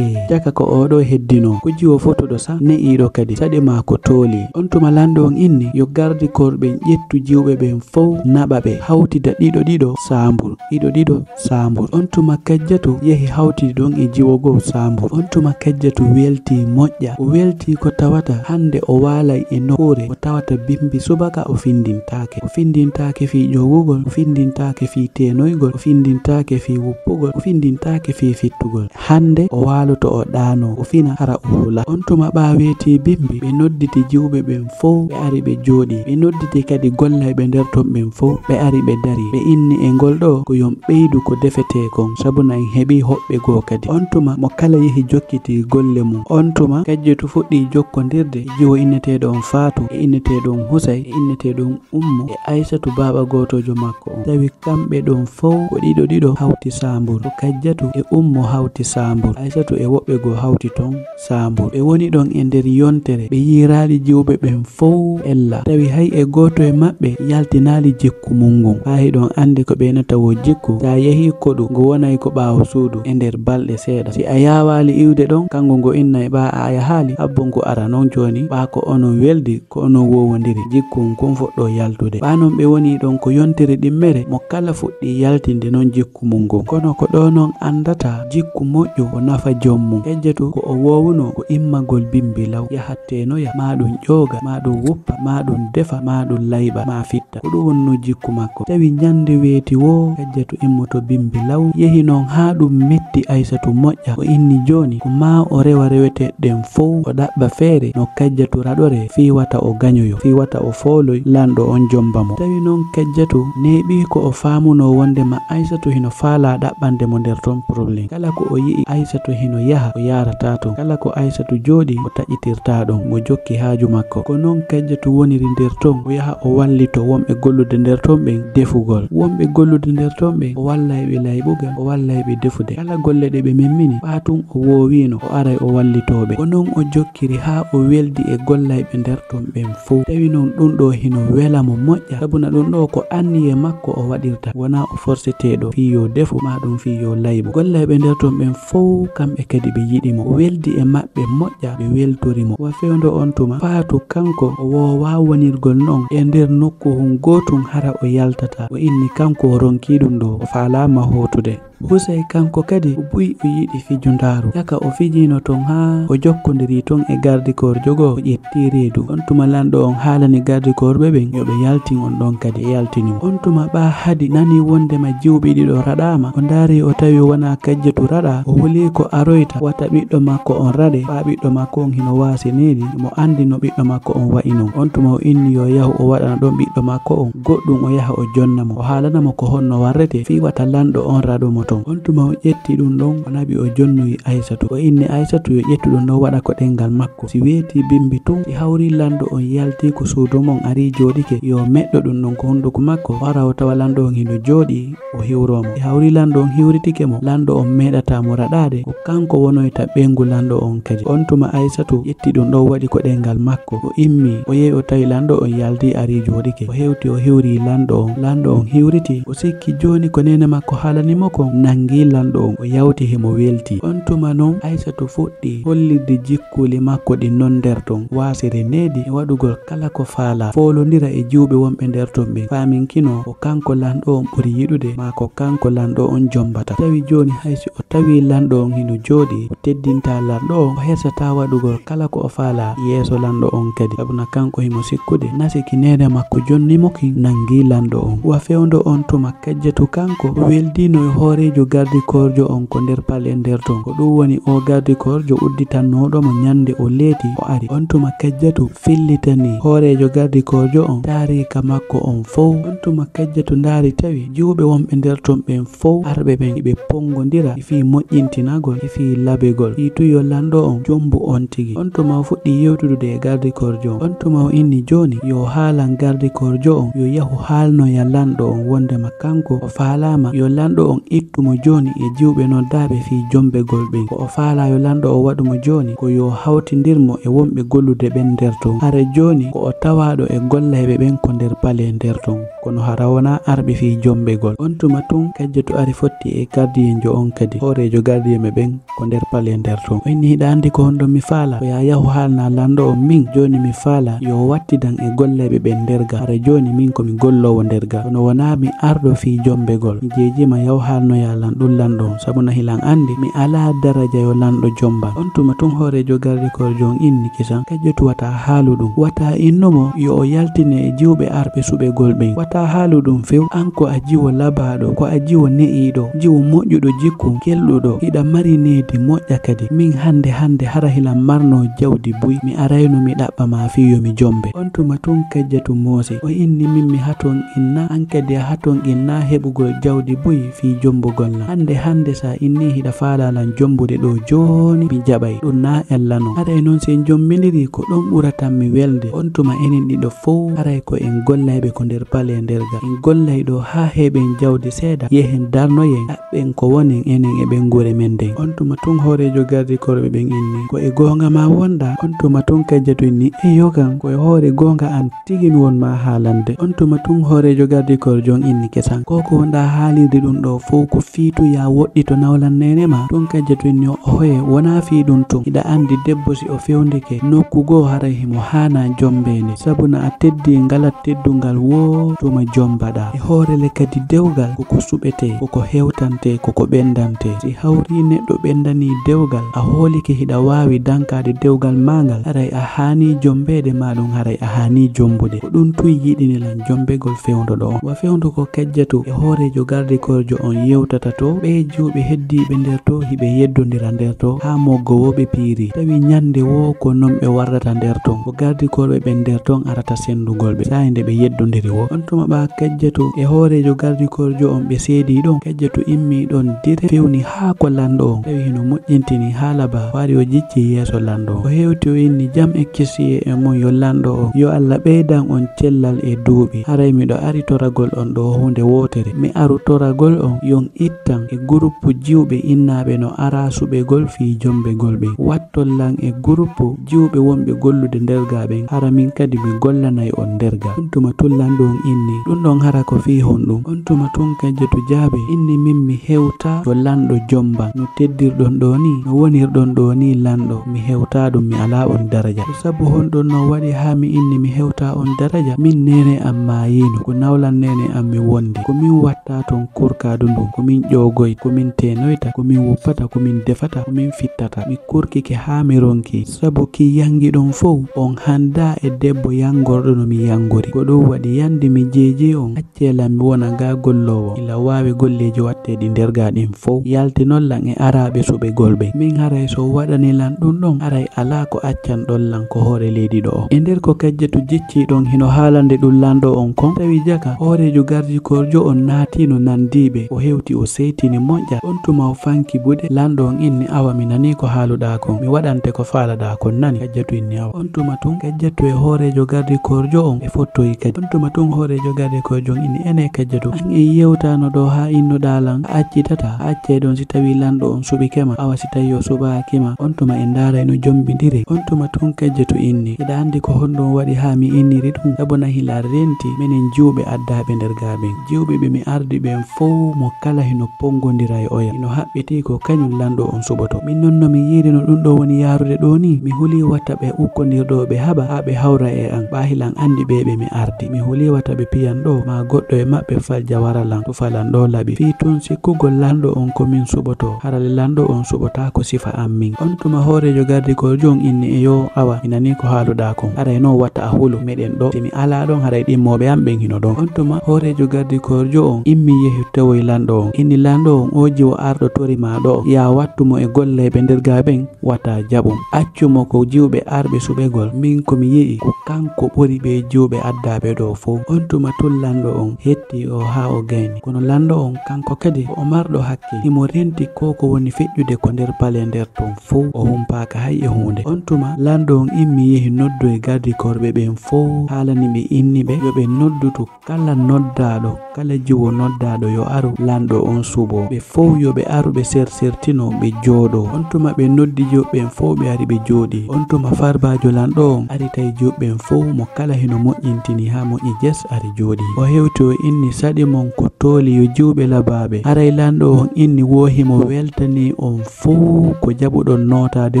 jaka ko oɗo heddino ko jiwo fotoɗo sa ne'iɗo kadi saɗe ma ko tooli. On tuma lanɗo on inni yo gardi korɓe ƴettu jiwɓe ɓen fow naɓa ɓe hawtida ɗiɗo sambur ɗiɗo sambur. On tuma kajjatu yehi hawtidi ɗon e jiwo go sambur. On tuma kajjatu welti moƴƴa o welti ko tawata hande o walay e nokkure o tawata bimbi subaka o findintake fi ƴogugol o findintake fi tenoygol o findintake fi wuppugol o findintake fi fittugol. Hande o waloto o ɗano o fina hara o hula. On tuma ɓa weti bimbi ɓe nodditi jiwɓe ɓen fow ɓe ari ɓe jooɗi ɓe nodditi kadi gollayɓe nder ton ɓen fow ɓe ari ɓe dari ɓe inni e ngol ɗo ko yon ɓeydu ko defete kon sabuna en heeɓi hoɓɓe goo kadi. On tuma mo kala yehi jokkiti golle mum. On tuma kajjetu fuɗɗi jokkodirde jiwo inneteɗo on Fatou e inneteɗo on Husay e inneteɗo on Ummu e Aissatu baba gotojo makko on. Tawi kamɓe ɗon fow ko ɗiɗo hawti sambur, ko kajjatu e Ummu hawti sambur, Aissatu e woɓɓe goo hawti ton sambur. Ɓe woni ɗon e nder yontere ɓe yiraɗi jiwɓe ɓen fow ella tawi hay e goto e maɓɓe yaltinali jikku mum ngun. Ha hiɗon andi ko ɓeynata wo jikku sa yehi koɗu ngo wonay ko ɓawo suudu e nder balɗe seeɗa. Si a yawali iwde ɗon kango ngo innay ɓa a yahali habbo ngo ara non joni ɓa ko onon weldi ko onon wowodiri jikku kon fuɗɗo yaltude. ɓa non ɓe woni ɗon ko yontere ɗimmere mo kala fuɗɗi yaltinde non jikku mum ngun. Kono ko ɗo non andata jikku moƴƴo o nafa jommum. Kejjetu ko o wowuno ko immagol bimbi law yahattenoya ma ɗum ƴooga ma ɗum wuppa ma ɗum defa ma ɗum layɓa ma fitta ko ɗum wonno jikku makko. Tawi nyande weeti wo kajjatu immoto bimbi law yehi non ha ɗum metti Aissatu moƴƴa o inni joni ko ma o rewa reweteɗen fow o ɗaɓɓa feere no kajjatu raɗore fiwata o gañoyo fiwata o fooloy lanɗo on jombamo. Tawi non kajjatu neeɓi ko o famuno wondema Aissatu hino faala ɗaɓɓande mo nder ton probléme. Kala ko o yi'i Aissatu hino yaha o yarata ton, kala ko Aissatu jooɗi o taƴitirta ɗon mo jokki haaju makko. Ko non kajjatu woniri nder ton o yaha o wallito wonɓe gollude nder ton ɓen defugol, wonɓe gollude nder ton ɓen o wallayɓe layɓugal o wallayɓe defude. Kala golle ɗe ɓe memmini ɓatun o wowino o aray o wallitoɓe. Ko non o jokkiri ha o weldi e gollayɓe nder ton ɓen fow. Tawi non ɗum ɗo hino wela mo moƴƴa sabuna ɗum ɗo ko anni e makko o waɗirta wona o forceteɗo fiyo defu ma ɗum fiyo layɓu. Gollayɓe nder ton ɓen fow kamɓe kadi ɓe yiɗimo o weldi e maɓɓe moƴƴa ɓe weltorimo. Wa fewndo on tuma Fatou kanko o wowa wonirgol non e nder nokku hun gotum hara o yaltata o inni kanko o ronki ɗum ɗo o falama hotude. Husay kanko kadi o bu'i o yiɗi fijundaru yaka o fijino ton ha o jokkodiri ton e gardikorjo go o ƴetti reedu. On tuma lanɗo on haalani gardikorɓe ɓen yoɓe yaltin on ɗon kadi e yaltinimo. On tuma ɓa hadi nani wondema jiwɓe ɗiɗo raɗama o ndaari o tawi wona kajjatu raɗa o woli ko aroyta wata ɓiɗɗo makko on raɗe ɓa ɓiɗɗo makko on hino wasinidi mo andi no ɓiɗɗo makko on wa'i non. On tuma o inni yo yahu o waɗana ɗon ɓiɗɗo makko on goɗɗum o yaha o jonnamo o haalanamo ko honno warrete fi wata lanɗo on raɗumo ton. On tuma o ƴetti ɗum ɗon o naɓi o jonnoyi Aissatu o inni Aissatu yo ƴettu ɗum ɗon waɗa ko ɗengal makko si weeti bimbi tun si hawri lanɗo on yalti ko suudu mon ari joɗike yo meɗɗo ɗum ɗon ko hunduko makko o ara o tawa lanɗo on hino joɗi o hiwromo si hawri lanɗo on hiwritike mo lanɗo on meɗatamo raɗade ko kanko wonoyta ɓengu lanɗo on kadi. On tuma Aissatu ƴetti ɗum ɗon waɗi ko ɗengal makko o immi o yehi o tawi lanɗo on yalti ari joɗike o hewti o hiwri lanɗo on hiwriti o sikki joni ko nene makko haalanimo kon nangi lanɗo on o yawti hemo welti. On tuma non Aissatu fuɗɗi hollirde jikkuli makko ɗi non nder ton wasiri needi e waɗugol kala ko faala folodira e jiwɓe wonɓe nder ton ɓe faminkino ko kanko lanɗo on ɓuri yiɗude ma ko kanko lanɗo on jombata. Tawi joni haysi o tawi lanɗo on hino joɗi o teddinta lanɗo on o hersata waɗugol kala ko o faala yeeso lanɗo on kadi sabuna kanko himo sikkude nasiki nene makko jonnimoki nangi lanɗo on. Wa fewndo on tuma Kajjatu kanko o weldino e hoorejo gardikorjo on ko nder pale nder ton ko ɗum woni o gardikorjo udditannoɗomo nyande o leeti o ari. On tuma Kajjatu fillitani hoorejo gardikorjo on tarika makko on fow. On tuma Kajjatu ndaari tawi jiwɓe wonɓe nder ton ɓen fow arɓe ɓen iɓe pongodira e fi moƴƴintinagol e fi labigol fi tuyo lanɗo on jombu on tigi. On tuma o fuɗɗi yewtudude e gardikorjo on. On tuma o inni joni yo haalan gardikorjo on yo yahu haalnoya lanɗo on wondema kanko o faalama yo lanɗo on ittumo joni e jiwɓe noddaɓe fi jombegol ɓen ko o faala yo lanɗo o waɗumo joni ko yo hawtindirmo e wonɓe gollude ɓen nder ton. Hara joni ko o tawaɗo e gollayɓe ɓen ko nder pale nder ton kono hara wona arɓe fi jombegol. On tuma tun Kajjatu ari fotti e gardiyenjo on kadi hoorejo gardiyeɓe ɓen ko nder pale nder ton o inni hiɗa andi ko honɗo mi faala o ya yahu haalna lanɗo on min joni mi faala yo wattidan e gollayɓe ɓen nderga hara joni min komi gollowo nderga kono wona mi arɗo fi jombegol mi jejima yahu haalnoya ɗum lanɗo on sabuna hilan andi mi ala daraja yo lanɗo jombal. On tuma tun hoorejo gardikorjo on inni kisan Kajjatu wata haalu ɗum wata innumo yo o yaltine e jiwɓe arɓe suɓegol ɓen wata haalu ɗum few an ko a jiwo labaɗo ko a jiwo ne'iɗo jiwo moƴƴuɗo jikku kelɗuɗo hiɗa mari needi moƴƴa kadi min hande hara hilan marno jawdi buy mi arayno mi ɗaɓɓama fi yomi jombe. On tuma tun Kajjatu moosi o inni min mi haton inna an kadi a haton inna heɓugol jawdi buy fi jombugol na hande sa inni hiɗa faalalan jombude ɗo joni mi jaɓay ɗum na ellano haray noon sen jommidiri ko ɗon ɓuratan mi welde. On tuma enen ɗiɗo fow haray ko en gollayɓe ko nder pale nderga en gollayɗo ha heɓen jawdi seeɗa yehen darnoyen ɗaɓɓen ko wonen enen e ɓen gure men nden. On tuma tun hoorejo gardikorɓe ɓen inni ko e gonga ma wonda. On tuma tun Kajjatu inni eyo kan ko e hoore gonga an tigi mi wonma haalande. On tuma tun hoorejo gardikorjo on inni kesan ko wonɗa haalirde ɗum ɗo fow ko fiitu ya woɗɗi to nawlan nene ma. Tun Kajjatu inni o hoye wona fi ɗum tun hiɗa andi debbo si o fewndike nokku goo haray himo hana jombede sabuna a teddi ngalat teddungal wotuma jombaɗa e hoorele kadi dewgal koko suɓete koko hewtante koko ɓendante si hawri neɗɗo ɓendani dewgal a hoolike hiɗa wawi dankade dewgal magal haray a hani jombede maɗum haray a hani jombude ko ɗum tuy yiɗinilan jombegol fewdoɗo on. Wa fewndo ko Kajjatu e hoorejo gardikorjo on yewtata to ɓe jiwɓe heddiɓe nder to hiɓe yeddodira nder to ha moggowoɓe piiri tawi nyande wo ko non ɓe warrata nder ton ko gardikorɓe ɓe nder ton arata sendugolɓe sayinde ɓe yeddodiri wo. On tuma ɓa Kajjatu e hoorejo gardikorjo on ɓe seedi ɗon Kajjatu immi ɗon dire fewni ha ko lanɗo on tawi hino moƴƴintini haala ba wari o jicci yeeso lanɗo on o hewti o inni jam e kisiye e mum yo lanɗo on yo Allah ɓeydan on cellal e duuɓi haray miɗo ari toragol on ɗo hunde wotere mi aru toragol on yon ittan e groupe jiwɓe innaɓe no ara suɓegol fi jombegol ɓen wattollan e groupe jiwɓe wonɓe gollude ndergaɓen hara min kadi mi gollanay on nderga. On tuma tun lanɗo on inni ɗum ɗon hara ko fi honɗum. On tuma tun Kajjatu jaabi inni min mi hewta yo lanɗo jomba no teddirɗon ɗo ni no wonirɗon ɗo ni lanɗo mi hewta ɗum mi ala on daraja to sabu honɗon no waɗi ha mi inni mi hewta on daraja min nene am mayino ko nawlan nene am mi wondi ko min watta ton kurkadu ndu ko komin ƴogoy komin tenoyta komin wuppata komin defata komin fittata mi kurkike ha mi ronki sabu ki yangi ɗon fof on handa e debbo yangorɗo no mi yangori ko ɗum waɗi yandi mi jeeji on accela mi wona ga gollowo ila wawi golleji watteɗi nder gaɗin fof yaltinollan e araɓe suɓe golɓe min haray so waɗanilan ɗum ɗon aray ala ko accan ɗollan ko hoore leydi ɗo o e nder ko kajjatu jecci ɗon hino haalande ɗum lando on kon tawi jaka hoorejo gardikorjo on naatino nandiɓe o hewti o seytini moƴƴa on tuma o fanki buɗe lando on inni awa mi nani ko haaluɗa kon mi waɗante ko faalaɗa kon nani kajjatu inni awa on tuma tun kajjatu e hoorejo gardikorjo on e fottoyi kadi on tuma tun hoorejo gardikorjo on inni ene kajjatu an e yewtano ɗo ha innuɗalan a accitata a accay ɗon si tawi lando on suɓikema awa si tawi o suɓakima on tuma e ndaray no jombidiri on tuma tun kajjatu inni eɗa andi ko honɗum waɗi ha mi inniri ɗum saabu nahila renti minen jiwɓe addaɓe nder gaɓen jiwɓe ɓe mi ardi ɓen fof mo kala hino pongodira e oya ino haɓɓiti ko kañum lando on suɓoto min noon no mi yiiri no ɗum ɗo woni yarude ɗo ni mi huli watta ɓe ukkodirɗo ɓe haɓa ha ɓe hawra e an ɓahilan andi ɓe mi ardi mi huli watta ɓe piyan ɗo ma goɗɗo e maɓɓe falja waralan tufalan ɗo laaɓi fi tun sikkugol lando on komin suɓoto harale lando on suɓota ko sifa an min on tuma hoorejo gardikorjo on inni e yo awa mi nani ko haaluɗa kon haray no watta a hulu meɗen ɗo simi ala ɗon haray ɗimmoɓe am ɓen hino ɗon on tuma hoorejo gardikorjo on immi yehi tawoy lando on inni lando on oji o arɗo torima ɗo ya wattumo e golleɓe nder gaɓen wata jaɓum accumo ko jiwɓe arɓe suɓegol min komi yi'i ko kanko ɓuri ɓe jiwɓe addaɓe ɗo fof on tuma tun lando on hetti o ha o gayni kono lando on kanko kadi o marɗo hakke imo renti ko woni feƴƴude ko nder pale nder ton fof o humpaka hay e hunde on tuma lando on immi yehi noddu e gardikorɓe ɓen fof haalaniɓe inniɓe yoɓe noddutu kala noddaɗo kala jiwo noddaɗo yo aru lando on suɓo ɓe fof yoɓe aru ɓe sersertino ɓe jooɗo on tuma ɓe noddi joɓɓen fof ɓe ari ɓe jooɗi on tuma farbajo lanɗo on ari tawi joɓɓen fof mo kala hino moƴƴintini ha moƴƴi jes ari jooɗi o hewti o inni saɗi mon ko tooli yo jiwɓe labaɓe aray lanɗo on inni wohimo weltani on fof ko jaɓuɗon notade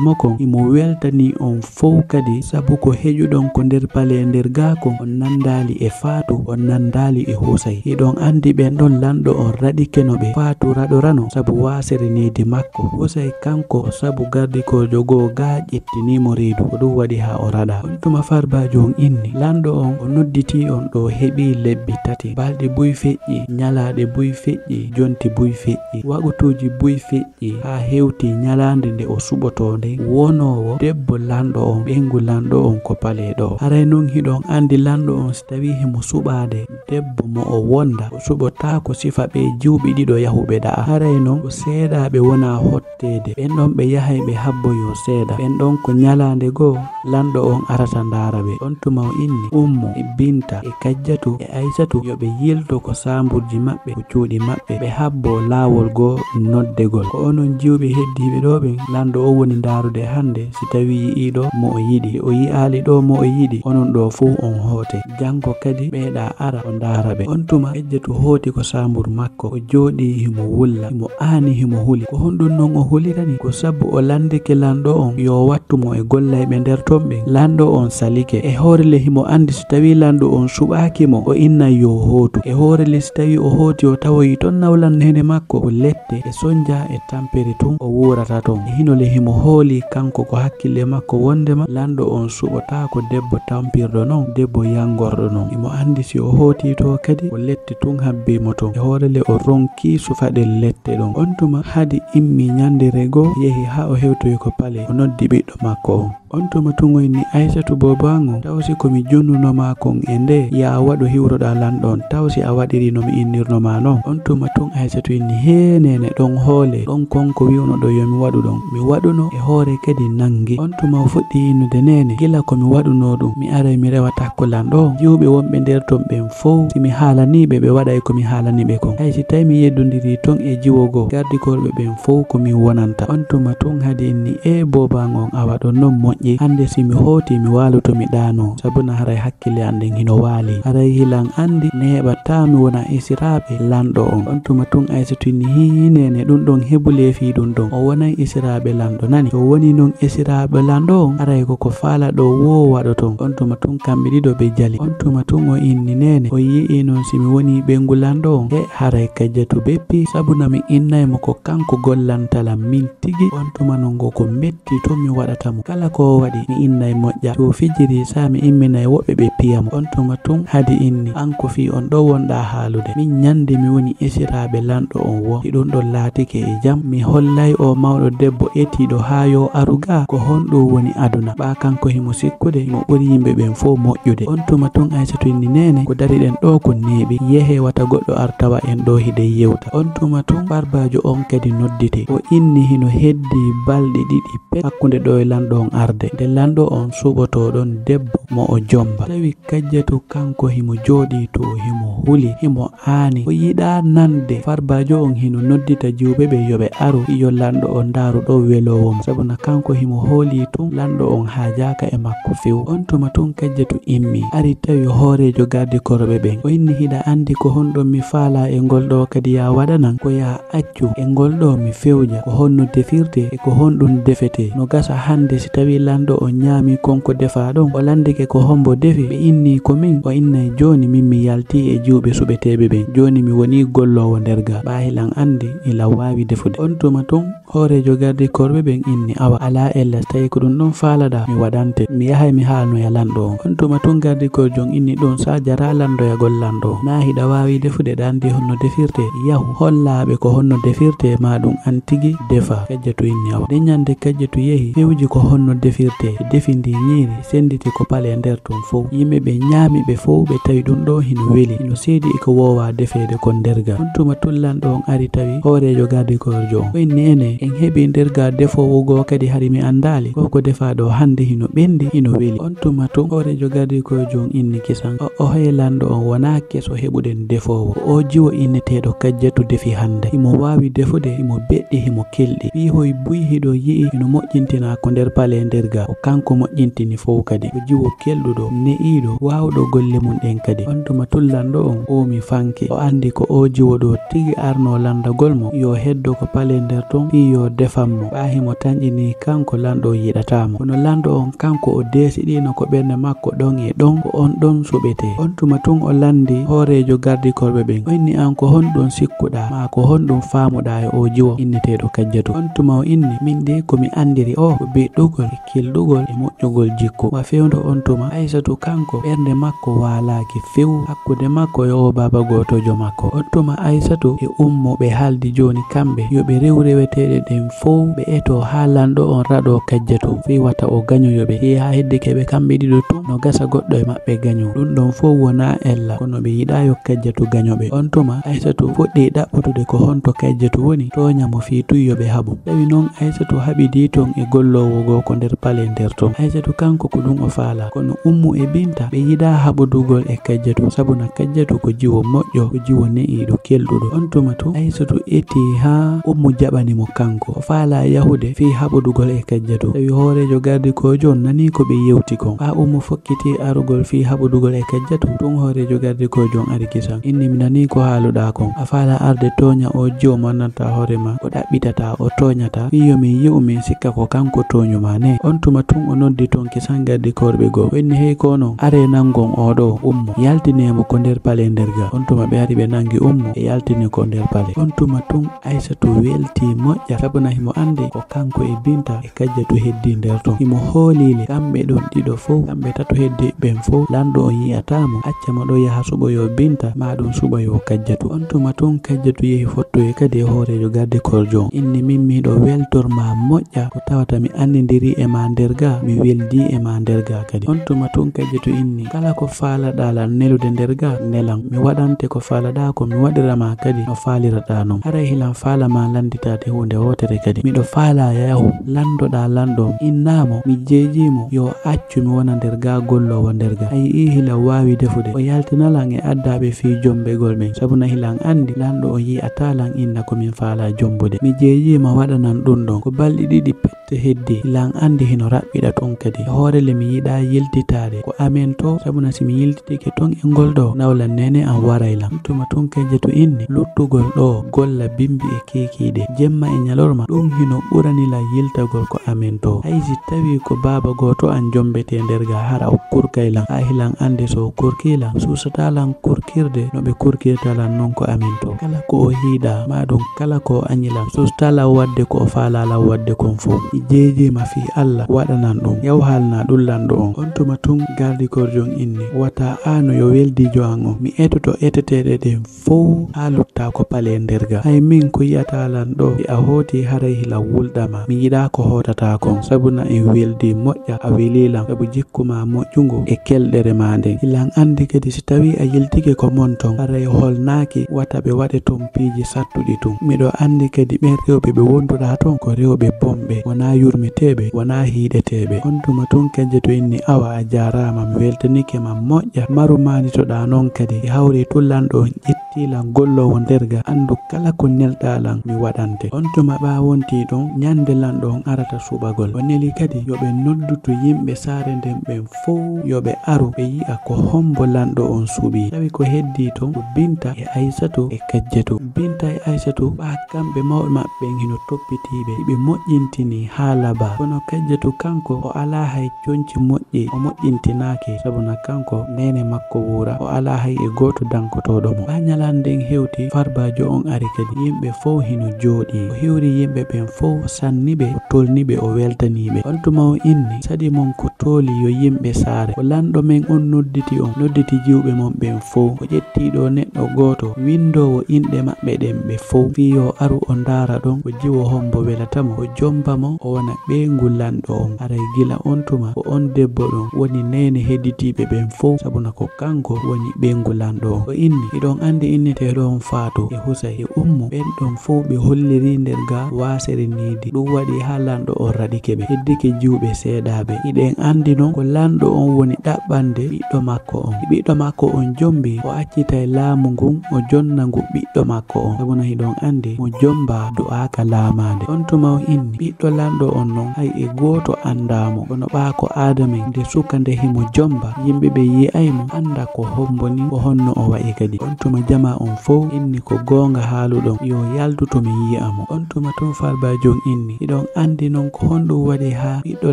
makon imo weltani on fof kadi sabu ko heƴuɗon ko nder pale nder gakon on nandali e faatu on nandali e husay hiɗon andi ɓen ɗon lanɗo on raɗikeno ɓe faatu raɗorano sabu wasere nedi makko husay kanko sabu gardikojo goo ga ƴettinimo reedu ko ɗum waɗi ha o raɗa on tuma farbajo on inni lanɗo on o nodditi on ɗo heeɓi lebbi tati balɗe buy feƴƴi ñalaɗe buy feƴƴi jonti buy feƴƴi wagutuji buy feƴƴi ha hewti ñalande nde o suɓotode wonowo debbo lanɗo on ɓengu lanɗo on ko pale ɗo haray non hiɗon andi lanɗo on so tawi himo suɓade debbo mo o wonda o suɓota ko sifa ɓe jiwɓe ɗiɗo yahuɓe ɗa'a haray non ko seeɗaɓe wona hottede ɓen ɗon ɓe yahay ɓe habboyo seeɗa ɓen ɗon ko ñalande goo lanɗo on arata ndaraɓe on tuma o inni ummo e binta e kajjatu e aissatu yoɓe yilto ko samburji maɓɓe ko cuuɗi maɓɓe ɓe habbo laawol goo noddegol ko onon jiwɓe heddiɓe ɗo ɓen lanɗo o woni ndarude hande si tawi yi'iɗo mo o yiɗi o yi'ali ɗo mo o yiɗi onon ɗo fof on hoote jango kadi ɓeeɗa ara o ndaraɓe on tuma kajjatu hooti ko sambur makko o jooɗi himo wulla himo aani himo huli ko honɗum non o hulirani ko sabu o landike lanɗo on yo wattumo e gollayɓe nder ton ɓen lanɗo on salike e hoorele himo andi so tawi lanɗo on suɓakimo o innay yo hootu e hoorele so tawi o hooti o tawoyi ton nawlannede makko o lette e sonja e tampere tun o wurata ton e hinole himo hooli kanko ko hakkille makko wondema lanɗo on suɓota ko debbo tampirɗo non debbo yangorɗo non imo andi si o hooti to kadi o letti tun habbimo ton e hoorele o ronki sufaɗel lette ɗon on tuma hadi immi ñandere goo yehi ha o hewtoyi ko pale o noddi ɓiɗɗo makko on tuma tungoyni aissatu bobango tawsi komi jonnunoma kon e nde ya waɗu hiwroɗa lanɗon tawsi a waɗiri nomi innirnoma non on tuma tun aissatu inni henene ɗon hoole ɗon konko wiwno ɗo yomi waɗu ɗon mi waɗuno e hoore kadi nangi on tuma o fuɗɗi innude nene gila komi waɗuno ɗum mi aray mi rewa takko lanɗo jiwɓe wonɓe nder ton ɓen fof simi haalaniɓe ɓe waɗay komi haalaniɓe kon hay si tawi mi yeddodiri ton e jiwogo gardikorɓe ɓen fof komin wonanta on tuma tun hadi inni e bobango on awa ɗon non moƴƴi hande simi hoti mi waloto mi ɗano sabuna haray hakkille an nden hino wali haray hilan andi neɓata mi wona isiraɓe lanɗo on tuma tun Aissatou inni hinene ɗum ɗon heɓule fi ɗum ɗon o wonay isiraɓe lanɗo nani to woni non isiraɓe lanɗo on aray koko fala ɗo wo waɗo ton on tuma tun kamɓe ɗiɗo ɓe jali on tuma tun o inni nene o yi'i non simi woni ɓengu lanɗo on e haray Kadiatou beppi sabuna mi innaymo ko kanko gollantalam min tigi on tuma non go ko metti to mi waɗatamo kala ko waɗi mi innay moƴƴa to fijiri sa mi imminay woɓɓe ɓe piyamo on tuma tun hadi inni an ko fi on ɗo wonɗa haalude min nyande mi woni esiraɓe lanɗo on wo ɗiɗon ɗon laatike e jam mi hollay o mawɗo debbo etiɗo ha yo aruga ko honɗum woni aduna ɓa kanko himo sikkude himo ɓuri yimɓe ɓen fo moƴƴude on tuma tun Aissatou inni nene ko dari ɗen ɗo ko neeɓi yehe wata goɗɗo artawa en ɗo hide yewta on tuma tun barbajo on kadi noddite o inni hino heddi balɗe ɗiɗi pet hakkude ɗo e lanɗo on arde nde lanɗo on suɓoto ɗon debbo mo o jomba tawi Kadiatou kanko himo jooɗi to himo huli himo aani o yiɗa nande farbajo on hino noddita jiwɓe ɓe yoɓe aru yo lanɗo on daru ɗo welowom sabuna kanko himo hooli tun lanɗo on haajaka e makko few on tuma tun Kadiatou immi ari tawi hoorejo gardi koroɓe ɓen o inni hiɗa andi ko honɗon mi faala e ngol ɗo kadi ya waɗanan ko ya accu e ngol ɗo mi fewja ko honno defirte e ko honɗum defete no gasa hande si tawi lanɗo on ñaami konko defa ɗon o landike ko hombo defi ɓe inni ko min o innay joni min mi yalti e jiwɓe suɓeteɓe ɓen joni mi woni gollowo nder ga ɓahilan andi ila wawi defude on tuma tun hoorejo gardi korɓe ɓen inni awa ala elles tawi ko ɗum ɗon faalaɗa mi waɗante mi yahay mi haalnoya lanɗo on tuma tun gardi korjon inni ɗon sa jara landoyagol lanɗo na hiɗa wawi defude ɗa andi honno defirte yahu hollaɓe ko honno defirte ma ɗum an tigi defa Kadiatou inni awa nde ñande Kadiatou yehi fewji ko honno defirte defindi ñiiri senditi ko pale nder ton fof yimɓe ɓe ñaami ɓe fof ɓe tawi ɗum ɗo hino weli hino seedi eko wowa defede kon nderga on tuma tullanɗo on ari tawi hoorejo gardi korjo on o inni ene en heeɓi nderga defowo goo kadi hari mi andali koko defa ɗo hande hino ɓendi hino weli on tuma tun hoorejo gardi korjo on inni kisan o hoye lanɗo on wona keso heɓuɗen defowo o jiwo inneteɗo Kadiatou defi hande himo wawi defude himo beɗɗi himo kelɗi wi hoy buy hiɗo yi'i hino moƴƴintina ko nder pale nderga o kanko moƴƴintini fof kadi o jiwo kelɗuɗo ne'iɗo wawɗo golle mum ɗen kadi on tuma tullanɗo on o mi fanke o andi ko o jiwo ɗo tigi arno landagol mo yo heddo ko pale nder ton fi yo defanmo ɓa himo tañƴini kanko lanɗo yiɗatamo kono lanɗo on kanko o desiɗino ko ɓernde makko ɗon e ɗon ko on ɗon suɓete on tuma tun o landi hoorejo gardi korɓe ɓen o inni an ko honɗum sikkuɗa ma ko honɗum famuɗa e o jiwo inneteɗo Kadiatou on tuma o inni min de komi andiri o ko beɗɗugol e kelɗugol e moƴƴugol jikku wa fewdo on tuma Aissatou kanko ɓernde makko walaki few hakkude makko e o baba gotojo makko on tuma Aissatou e ummo ɓe haaldi joni kamɓe yoɓe rew reweteɗe ɗen fof ɓe eto ha lanɗo on raɗo Kadiatou fi wata o gañoyoɓe fi ha heddike ɓe kamɓe ɗiɗo tun no gasa goɗɗo e maɓɓe gaño ɗum ɗon fof wona ella kono ɓe yiɗa yo Kadiatou gañoɓe on tuma Aissatou fuɗɗi ɗaɓɓutude ko honto Kadiatou woni toñamo fi tuyyoɓe haaɓu tawi noon Aissatou haɓidi ton e gollowo goo ko nder pale nder ton Aissatou kanko ko ɗum o faala kono Ummu e Binta ɓe yiɗa haɓodugol e Kadiatou sabuna Kadiatou ko jiwo moƴƴo ko jiwo ne'iɗo kelɗuɗo on tuma to Aissatou eti ha Ummu jaɓanimo kanko o faala yahude fi haɓodugol e Kadiatou tawi hoorejo gardi kojo nani ko ɓe yewti kon ha Ummu fokkiti arugol fi haɓodugol e Kadiatou tun hoorejo gardi kojo ari kisan inni mi nani ko haaluɗa kon a faala arde toña o jiwo monnanta hoorema ko ɗaɓɓitata o toñata fi yomin yi'u min sikka ko kanko toñuma ne on tuma tun o noddi ton kisan gardi korɓe goo o inni hey kono are nangon oɗo Ummu yaltinemo ko nder pale nderga on tuma ɓe ari ɓe nangi Ummu e yaltini ko nder pale on tuma tun Aissatou welti moƴƴa sabuna himo andi ko kanko e Binta e Kadiatou heddi nder ton himo hoolile kamɓe ɗon ɗiɗo fof kamɓe tato heddi ɓen fof lanɗo o yi'atamo accamo ɗo yaha suɓoyo Binta ma ɗum suɓoyo Kadiatou on tuma tun Kadiatou yehi fottoye kadi e hoorejo gardi korjo inni min miɗo weltorma moƴƴa ko tawata mi andidiri e ma nderga mi weldi e ma nderga kadi on tuma tun Kadiatou inni kala ko faalaɗa nelude nderga nelan mi waɗante ko faalaɗa ko mi waɗirama kadi no faaliraɗa non haray hilan faalama landitade hunde wotere kadi miɗo faala yahu landoɗa landom innamo mi jejimo yo accu mi wona nderga gollowo nderga ayi i hilan wawi defude o yaltinalan e addaɓe fi jombegol men sabuna hilan andi lanɗo o yi'atalan inna komin faala jombude mi jejima waɗanan ɗum ɗon ko balɗi ɗiɗi watte heddi ilan andi hino rabbida ton kadi hoorele mi yida yiltitade ko amen to sabuna simi yiltitike ton e goldo nawla nene an waraylam tuma ton keje to inni luttugol do golla bimbi e kekide jemma e nyalorma dum hino burani la yiltagol ko amen to haysi tawi ko baba goto an jombete derga hara o kurkaylan ahilan ande so kurkila susatalan kurkirde no be kurkirtalan non ko amen to kala ko o hida madon kala ko anyilan susatala wadde ko falala wadde kon fo jeje ma fi Allah wadanan dum yaw halna dullando on tuma tun gardi korjon inni wata ano yo weldi joango mi etoto etetede den fo halutta ko pale derga ay min ko yata lan do a hoti haray hila wuldama mi yida ko hotata kon sabuna e weldi mojja a welilam sabu jikkuma mojjungo e keldere mande ilan andi kadi si tawi a yeltike ko monton haray holnaaki wata be wade tompiji sattudi tum mido andi kadi be rewbe be wonduda ton ko rewbe bombe wana yurmitebe wana hiidetebe on tuma tun kenje to inni awa a jarama mi weltanike ma mojja marumani to da non kadi hawri tullando ittilan gollowo derga andu kala ko neldalan mi wadante on tuma ba wonti don nyande lando on arata subagol oneli kadi yobe nodduto yimbe saare den ben fo yobe aru be yi'a ko hombo lando on subi tawi ko heddi ton binta e aisatu e kajjeto binta e aisatu ba kambe mawbe mabbe hino toppitibe be mojjintini halaba kono kajjeto kanko o ala hay jonci mojji o mojjintinake sabuna kanko nene makko wura o ala hay e goto dankotodo mo banyalanden hewti farbajo on ari kadi yimbe fo hino jodi o hewri yimbe ben fo sannibe o tolnibe o weltanibe on tuma o inni sadi mon ko toli yo yimbe saare o lando men on nodditi jiwbe mon ben fo o jetti do neddo goto windowo inde mabbe den be fo fiyo aru on dara don o jiwo hombo welatamo o jomba mo o wana be ngulando on aray gila on tuma o on debbo don woni nene heditibe ben fo sabuna ko kanko woni be ngulando o inni idon andi innete don faatu e husa e ummu ben don fo be holliri derga wasere nidi dum wadi halando o radike be heddike jiwbe seedabe iden andi non ko lando on woni dabbande biddo makko on jombi o accita e laamu ngun o jonna ngu biddo makko on sabuna hidon andi mo jomba du'a ka laamande on tuma o inni biddo lando on non hay e goto andamo kono baako adame de sukande himo jomba yimbe be yi'aymo anda ko homboni ko honno o wa'i kadi on tuma jama on fo inni ko gonga haaludon yo yalduto mi yi'amo on tuma ton farbajon inni idon andi non ko hondo wadi ha biddo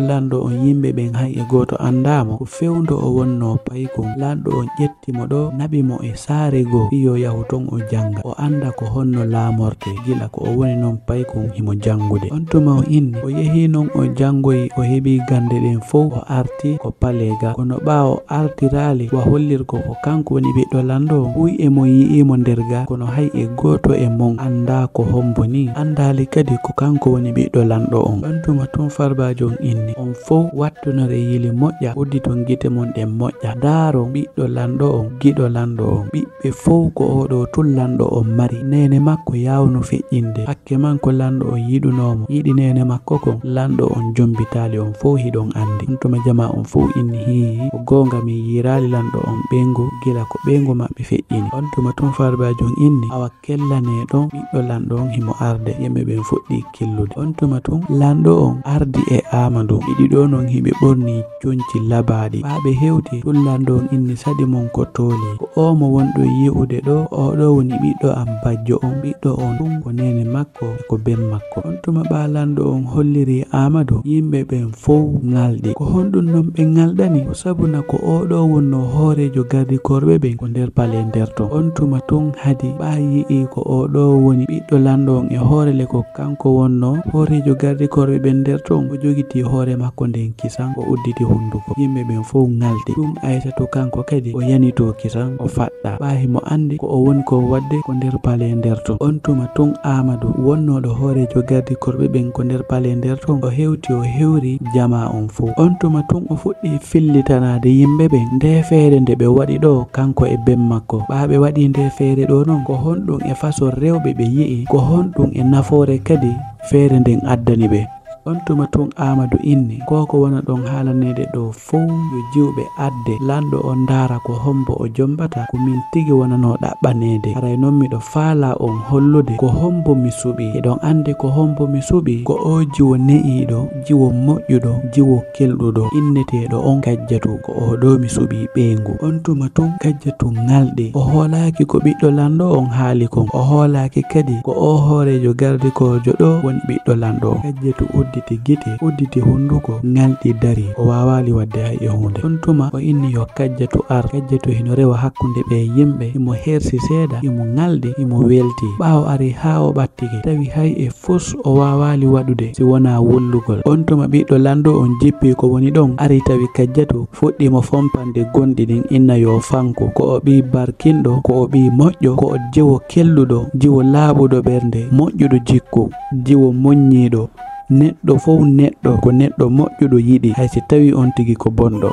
lando on yimbe ben hay e goto andamo ko fewndo o wonno paykon lando on jettimo do nabi mo e saare go iyo yahuton o janga o anda ko honno laamorte gila ko o woni non paykon himo jangude on tuma o inni o yehi non o jangoyi o hebi gande den fo o arti ko palega kono baawo artirali wa hollirko ko kanko woni biddo lando wi e mo yi'imo derga kono hay e goto e mon anda ko homboni andali kadi ko kanko woni biddo lando on tuma ton farbajon inni on fo wattunore yili mojja uddi ton gite mon den mojja daro biddo lando on gido lando on bibbe fo ko odo tullando on mari nene makko yawno fe'inde hakke man ko lando on yidunomo yidi nene makko ko lando on jombitali on fo hidon andi tuma jama on fo inni hi ko gonga mi yirali lando on bengo gila ko bengo mabbe fe'ini on tuma ton farbajon inni awa kellane don biddo lando on himo arde yembe ben fuddi killude on tuma ton lando on ardi e amadu idi do non hibe borni jonci labadi baabe hewti tullando on inni sadi mon ko toli ko o mo wondo yi'ude do o do woni biddo am bajjo on biddo on dum ko nene makko e ko ben makko on tuma balando on holliri amadu yimbe ben fo ngaldi ko hondun non be ngaldani sabuna ko o do wonno hoorejo gardi korbe ben ko der pale derto on tuma ton hadi bayi e ko o do woni biddo lando on e hoorele ko kanko wonno hoorejo gardi korbe ben derto o jogiti hoore makko den kisan o udditi hunduko yimbe ben fo ngaldi dum aisatu kanko kadi o yanito kisan o fadda bahi mo andi ko o woni ko wadde ko der pale derto on tuma ton amadu wonno do hoorejo gardi korbe ben ko der pale derto o hewri jama on fo on tuma ton o fuddi fillitanade yimbe ben nde feere nde be wadi do kanko e ben makko baabe wadi nde feere do non ko hondum e faso rewbe be yi'i ko hondum e nafoore kadi feere den addani be on tuma tun Amadou inni koko wona ɗon haalanede ɗo fuu yo jiwɓe adde lanɗo on dara ko hombo o jombata ko min tigi wonano ɗaɓɓanede. Aray non miɗo faala on hollude ko hombo mi suɓi. Eɗon andi ko hombo mi suɓi ko o jiwo ne'iɗo, jiwo moƴƴuɗo, jiwo kelɗuɗo inneteɗo on Kajjatu ko o ɗo mi suɓi ɓeengu. On tuma tun Kajjatu ngalɗi o hoolaki ko ɓiɗɗo lanɗo on haali kon, o hoolaki kadi ko o hoorejo gardikojo ɗo woni ɓiɗɗo lanɗo. Kajjatu udditi gite, udditi hunduko, ngalɗi dari, o wawali wadde hay e hunde. On tuma o inni yo Kajjatu ar. Kajjatu hino rewa hakkunde ɓe yimɓe, imo hersi seeɗa, imo ngalɗi, imo welti. Ɓawo ari ha o ɓattike tawi hay e fus o wawali waɗude si wona wullugol. On tuma ɓiɗɗo lanɗo on jippi ko woni ɗon ari tawi Kajjatu fuɗɗimo fompande gonɗi ɗin inna yo fanko, ko o ɓi barkinɗo, ko o ɓi moƴƴo, ko o jiwo kelluɗo, jiwo laaɓuɗo ɓernde, moƴƴuɗo jikku, jiwo moƴƴiɗo. Neɗɗo fof neɗɗo ko neɗɗo moƴƴuɗo yiɗi haysi tawi on tigi ko bonɗo.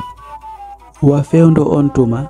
Wa fewndo on tuma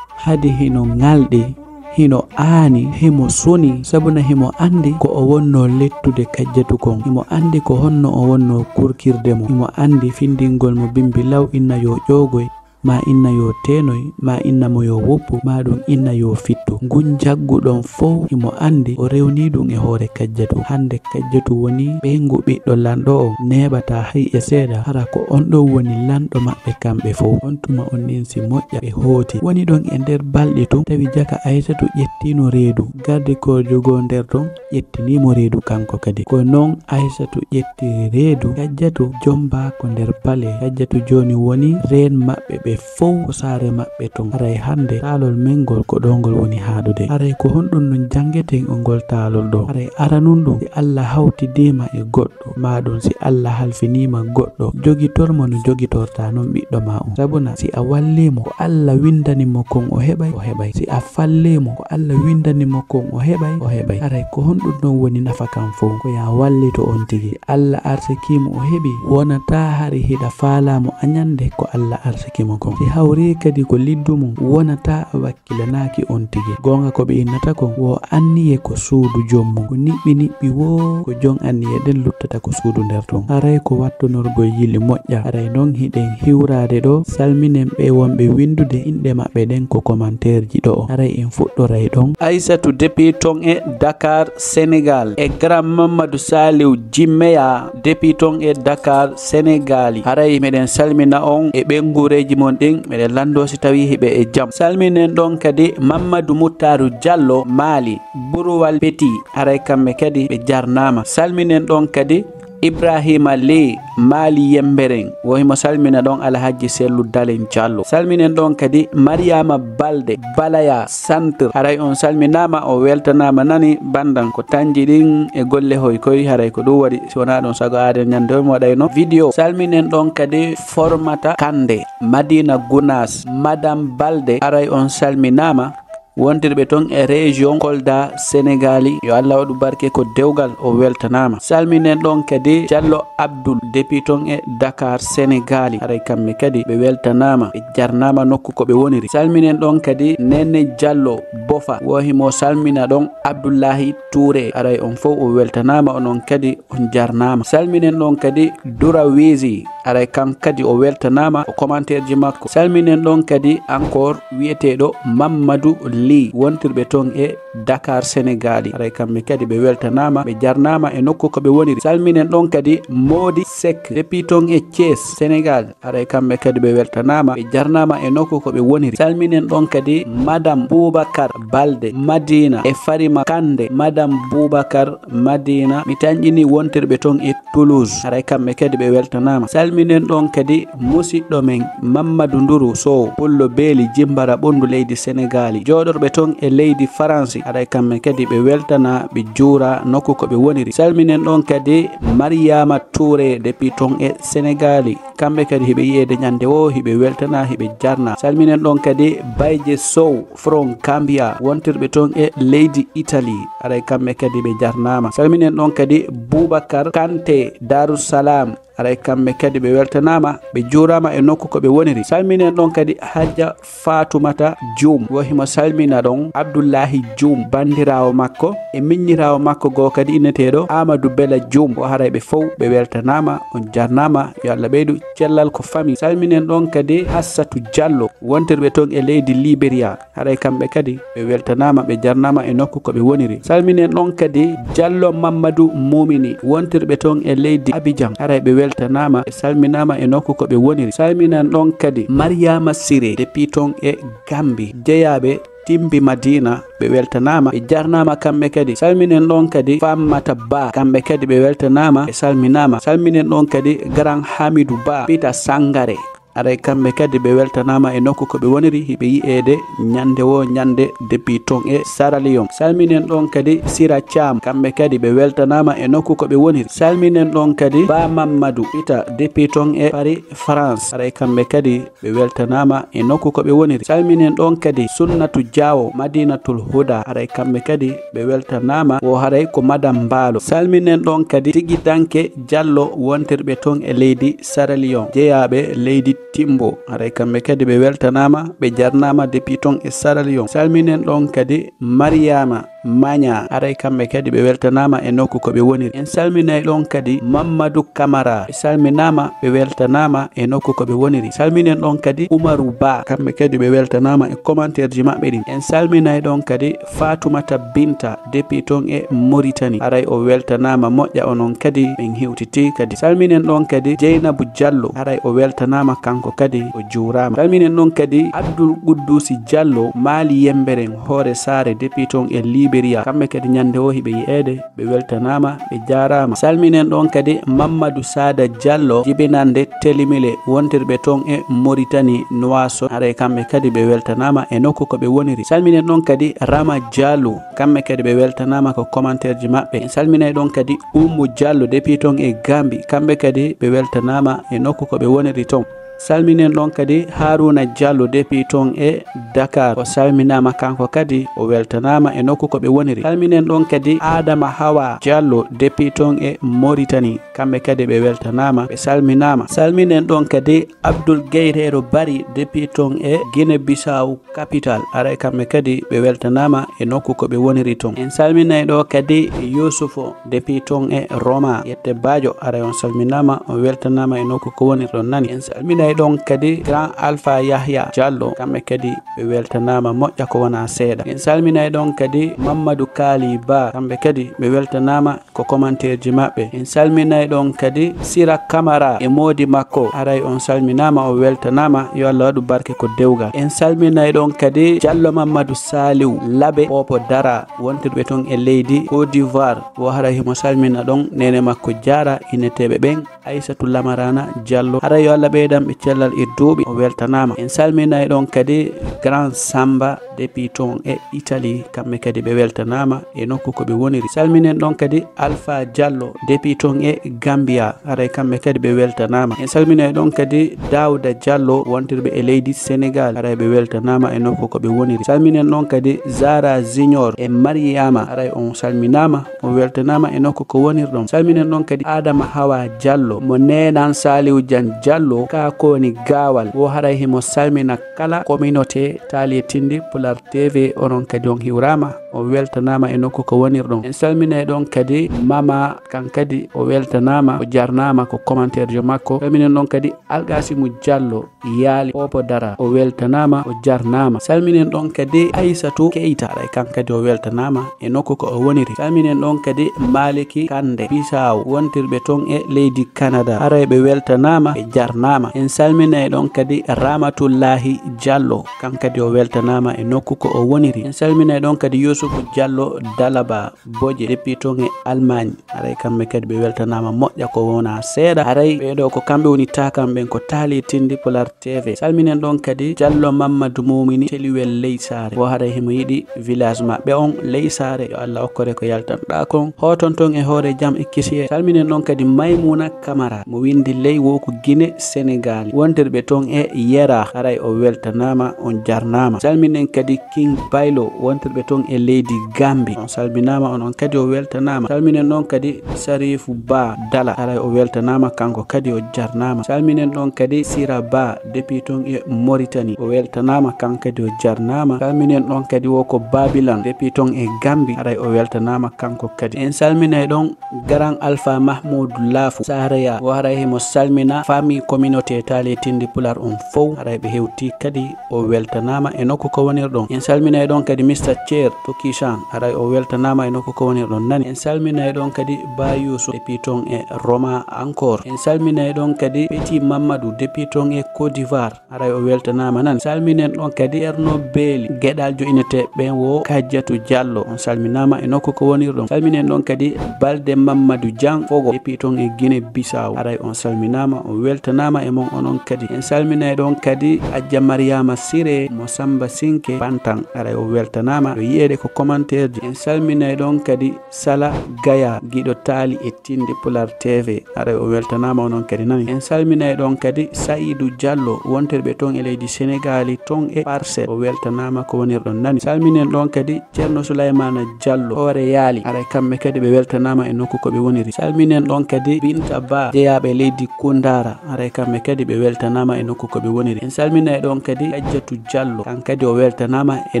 hadi hino ngalɗi, hino aani, himo suni sabuna himo andi ko o wonno lettude Kajjatu kon, himo andi ko honno o wonno kurkirde mo, himo andi findingol mo bimbi law inna yo ƴogoy, ma inna yo tenoy, ma inna mo yo woppu, ma ɗum inna yo fittu. Ngun jagguɗon fof himo andi o rewni ɗum e hoore Kajjatu. Hande Kajjatu woni ɓengu ɓiɗɗo lanɗo on, neɓata hay e seeɗa hara ko on ɗo woni lanɗo maɓɓe kamɓe fof. On tuma on ninsi moƴƴa ɓe hooti woni ɗon e nder balɗe tun tawi jaka Aissatu ƴettino reedu, gardikojo go nder ton ƴettinimo reedu kanko kadi. Ko non Aissatu ƴettiri reedu Kajjatu jomba ko nder pale. Kajjatu joni woni reen maɓɓe ɓe fof ko saare maɓɓe ton. Aray hande taalol mengol ko ɗo ngol woni haadude. Aray ko honɗum non jangeten o ngol taalol ɗo. Aray aranun ɗum si Allah hawtidima e goɗɗo, maɗum si Allah halfinima goɗɗo, jogitormo no jogitorta non ɓiɗɗo ma on. Sabuna si a wallimo ko Allah windanimo kon o heɓay, o heɓay. Si a fallimo ko Allah windanimo kon o heɓay, o heɓay. Aray ko honɗum non woni nafa kam fof ko ya wallito on tigi. Allah arsikimo o heɓi wonata hari hiɗa faalamo añande ko Allah arsikimo kon. Si hawri kadi ko liddu mum wonata a wakkilanaki on tigi. Gonga ko ɓe innata kon wo anniye ko suudu jommum, ko niɓɓi wo ko jon anniye ɗen luttata ko suudu nder ton. Aray ko wattonorgol yili moƴƴa. Aray non hiɗen hiwrade ɗo salminen ɓe wonɓe windude inɗe maɓɓe ɗen ko commentaire ji ɗo. Aray en fuɗɗoray ɗon. Aissatou depuis ton e Dakar Sénégal e Grand Mamadou Saliou Jimmeya depuis ton e Dakar Sénégali. Aray meɗen salmina on e ɓengureji mon ɗin, meɗen lando si tawi hiɓe e jam. Salminen ɗon kadi Mamadou Moutarou Diallo Mali Buruwal Petit, aray kamɓe kadi ɓe jarnama. Salminen ɗon kadi Ibrahima Lee Mali Yemberen wohimo salmina ɗon Alhaji Sellu Dalen Diallo. Salminen ɗon kadi Mariama Balde Balaya Centre, haray on salminama o weltanama nani bandan ko tanji ɗin e golle hoy koy, haray ko ɗum waɗi si wona ɗon sago aden ñande o mi waɗayno vidéo. Salminen ɗon kadi Formata Kande Madina Gounas Madame Balde, haray on salminama. Wontirɓe ton e région Kolda Sénégali, yo Allah waɗu barke ko dewgal o weltanama. Salminen ɗon kadi Diallo Abdoul depuis ton e Dakar Sénégali, haray kamɓe kadi ɓe weltanama ɓe jarnama nokku ko ɓe woniri. Salminen ɗon kadi Nene Diallo Bofa wohimo salmina ɗon Abdoullahi Touré, haray on fof o weltanama, onon kadi on jarnama. Salminen ɗon kadi Doura Wizi, haray kam kadi o weltanama o commentaire ji makko. Salminen ɗon kadi encore wiyeteɗo Mamadou Li wontirɓe ton e Dakar Sénégali, haray kamɓe kadi ɓe weltanama ɓe jarnama e nokku ko ɓe woniri. Salminen ɗon kadi Modi Seck depuis ton e Thiès Sénégal, haray kamɓe kadi ɓe weltanama ɓe jarnama e nokku ko ɓe woniri. Salminen ɗon kadi Madame Boubacar Balde Madina e Farima Kande Madame Boubacar Madina, mi tañƴini wontirɓe ton e Toulouse, haray kamɓe kadi ɓe weltanama. Salminen ɗon kadi musidɗo men Mamadou Ndourou Sow Pullo Beeli Jimbara Ɓondu leydi Sénégali, joɗorɓe ton e leydi France, haray kamɓe kadi ɓe weltana ɓe juura nokku ko ɓe woniri. Salminen ɗon kadi Mariama Touré depuis ton e Sénégali, kamɓe kadi hiɓe yiyede ñande o hiɓe weltana hiɓe jarna. Salminen ɗon kadi Bayje Sow from Gambia wontirɓe ton e leydi Italie, haray kamɓe kadi ɓe jarnama. Salminen ɗon kadi Boubacar Kanté Darussalam aray kamɓe kadi ɓe weltanama ɓe jurama e nokku ko ɓe woniri. Salminen ɗon kadi Hajja Fatumata Dioum wohimo salmina ɗon Abdoullahi Dioum bandirawo makko e miññirawo makko go kadi inneteɗo Amadou Bella Dioum o haray ɓe fof ɓe weltanama on jarnama yo Allah ɓeydu cellal ko fami. Salminen ɗon kadi Hassatou Diallo wontirɓe toon e leydi Liberia haray kamɓe kadi ɓe weltanama ɓe jarnama e nokku ko ɓe woniri. Salminen ɗon kadi Diallo Mamadou Mumini wontirɓe toon e leydi Abidjan haray ɓe weltanama e salminama e nokku ko ɓe woniri. Salminan ɗon kadi Mariama Siré depuis toon e Gambi jeeyaɓe Timbi Madina ɓe weltanama ɓe jarnama kamɓe kadi. Salminen ɗon kadi Fammata Ba kamɓe kadi ɓe weltanama ɓe salminama. Salminen ɗon kadi Grand Hamidou Ba Peter Sangare aray kamɓe kadi ɓe weltanama e nokku ko ɓe woniri hiɓe yi'ede ñande wo ñande depuis ton e Sierra Leone. Salminen ɗon kadi Sira Thiam kamɓe kadi ɓe weltanama e nokku ko ɓe woniri. Salminen ɗon kadi Ba Mamadou Ita depuis ton e Paris France aray kamɓe kadi ɓe weltanama e nokku ko ɓe woniri. Salminen ɗon kadi Sunnatu Diawo Madinatul Huda aray kamɓe kadi ɓe weltanama o haray ko Madame Mbalo. Salminen ɗon kadi Tigi Danke Diallo wontirɓe ton e leydi Sierra Leone jeeyaɓe leydi Timbo aray kamɓe kadi ɓe weltanama ɓe jarnama depuis ton e Sierra Leone. Salminen ɗon kadi Mariama Magna aray kamɓe kadi ɓe weltanama e nokku ko ɓe woniri. En salminay ɗon kadi Mamadou Camara ɓe salminama ɓe weltanama e nokku ko ɓe woniri. Salminen ɗon kadi Oumarou Ba kamɓe kadi ɓe weltanama e commentaire ji maɓɓe ɗin. En salminay ɗon kadi Fatoumata Binta depuis ton e Mauritanie aray o weltanama moƴƴa onon kadi ɓen hewtiti kadi. Salminen ɗon kadi Dieynabou Diallo aray o weltanama kanko kadi o jurama. Salminen ɗon kadi Abdoul Quddousi Diallo Mali Yemberen Hoore Sare depuis ton e Liberia kamɓe kadi ñande o hiɓe yi'ede ɓe weltanama ɓe jarama. Salminen ɗon kadi Mamadou Sada Diallo jibinande Telimile wontirɓe ton e Mauritanie Nouakchott aray kamɓe kadi ɓe weltanama e nokku ko ɓe woniri. Salminen ɗon kadi Rama Diallo kamɓe kadi ɓe weltanama ko commentaire ji maɓɓe. En salminay ɗon kadi Oumou Diallo depuis ton e Gambi kamɓe kadi ɓe weltanama e nokku ko ɓe woniri ton. Salminen ɗon kadi Haruna Diallo depuis ton e Dakar o salminama kanko kadi o weltanama e nokku ko ɓe woniri. Salminen ɗon kadi Adama Hawa Diallo depuis ton e Mauritanie kamɓe kadi ɓe weltanama ɓe salminama. Salminen ɗon kadi Abdoul Guerrero Bari depuis ton e Guinée Bissau capital aray kamɓe kadi ɓe weltanama e nokku ko ɓe woniri ton. En salminay ɗo kadi Youssoufo depuis ton e Roma yette Badio aray on salminama o weltanama e nokku ko woniri ɗon nani. En salminay ɗon kadi Grand Alpha Yahya Diallo kamɓe kadi ɓe weltanama moƴƴa ko wona seeɗa. En salminay ɗon kadi Mamadou Kali Ba kamɓe kadi ɓe weltanama ko commentaire ji maɓɓe. En salminay ɗon kadi Sira Camara e modi makko aray on salminama o weltanama yo Allah waɗu barke ko dewgal. En salminay ɗon kadi Diallo Mamadou Saliou Labe Popo Dara wontirɓe ton e leydi Côte d'Ivoire wo haray himo salmina ɗon nene makko jara inneteɓe ɓen Aissatou Lamarana Diallo haray yo Allah ɓeydanɓe cellal e duuɓi o weltanama. En salminay ɗon kadi Grand Samba depuis ton e Italie kamɓe kadi ɓe weltanama e nokku ko ɓe woniri. Salminen ɗon kadi Alpha Diallo depuis ton e Gambia haray kamɓe kadi ɓe weltanama. En salminay ɗon kadi Daouda Diallo wontirɓe e leydi Sénégal haray ɓe weltanama e nokku ko ɓe woniri. Salminen ɗon kadi Zara Junior e Mariama haray on salminama o weltanama e nokku ko woniri ɗon. Salminen ɗon kadi Adama Hawa Diallo mo nenan Saliou Dian Diallo ka koni gawal wo haray himo salmina kala communauté Tali Tindi Pular TV onon kadi on hiwrama o weltanama e nokku ko woniri ɗon. En salminay ɗon kadi Mama kan kadi o weltanama o jarnama ko commentaire jo makko. Salminen ɗon kadi Algasimou Diallo Yaali Popo Dara o weltanama o jarnama. Salminen ɗon kadi Aissatou Keita aray kan kadi o weltanama e nokku ko o woniri. Salminen ɗon kadi Maliki Kande Bissau wontirɓe ton e leydi Canada aray ɓe weltanama e jarnama. En salminay ɗon kadi Ramatullahi Diallo kan kadi o weltanama e nokku ko o woniri. En salminay ɗon kadi Youssoufou Diallo Dalaba Boje depuis ton e Allemagne aray kamɓe kadi ɓe weltanama moƴƴa ko wona seeɗa aray ɓeɗo ko kamɓe woni takam ɓen ko Tali Tindi Pular TV. Salminen ɗon kadi Diallo Mamadou Mumini Teliwel Leysare wo haray himo yiɗi village maɓɓe on Leysare yo Allah hokkore ko yaltanɗa kon hoton ton e hoore jaam ikkisiye. Salminen ɗon kadi Maymouna Camara mo windi ley wo ko Guinée Sénégal wontirɓe ton e Yera haray o weltanama on jarnama. Salminen kadi King Baylo wontirɓe ton e leydi Gambi on salminama onon kadi o weltanama. Salminen ɗon kadi Sarifu Ba Dala aray o weltanama kanko kadi o jarnama. Salminen ɗon kadi Sira Ba depuis ton e Mauritanie o weltanama kanko kadi o jarnama. Salminen ɗon kadi woko Babilan depuis ton e Gambi aray o weltanama kanko kadi. En salminay ɗon Grand Alpha Mahmoudou Lafu Saraya o aray himo salmina famille communauté tale tindi pular on fow aray ɓe hewti kadi o weltanama e nokku ko wonir ɗon. En salminay ɗon kadi Mr Thier Tokishan aray o weltanama e nokku ko wonir ɗon nani. En salminay ɗon kadi Bayuso depuis ton e Roma encore. En salminay ɗon kadi Petit Mamadou depuis ton e Côte d'Ivoire aray o weltanama nani. Salminen ɗon kadi Erno Beeli gueɗal joƴinete ɓen wo Kadiatou Diallo on salminama e nokku ko wonir ɗon. Salminen ɗon kadi Balde Mamadou Diang Fogo depuis ton e Guinée Bissau aray on salminama o weltanama e mon onon kadi. En salminay ɗon kadi Adja Mariama Siré mo Samba Sinke Bantan aray o weltanama o yiyede ko commentaire ji. En salminay ɗon kadi Sala Gaya giɗo taali e tinde Pular TV aray o weltanama onon kadi nani. En salminay ɗon kadi Saïdou Diallo wonterɓe ton e leydi Sénégal ton e Parcelles o weltanama ko wonir ɗon nani. Salminen ɗon kadi Ceerno Souleymana Diallo hoore yaali aray kamɓe kadi ɓe weltanama e nokku ko ɓe woniri. Salminen ɗon kadi Binta Ba jeeyaɓe leydi Koundara aray kamɓe kadi ɓe weltanama e nokku ko ɓe woniri. En salminay ɗon kadi Adjatou Diallo kan kadi o weltanama e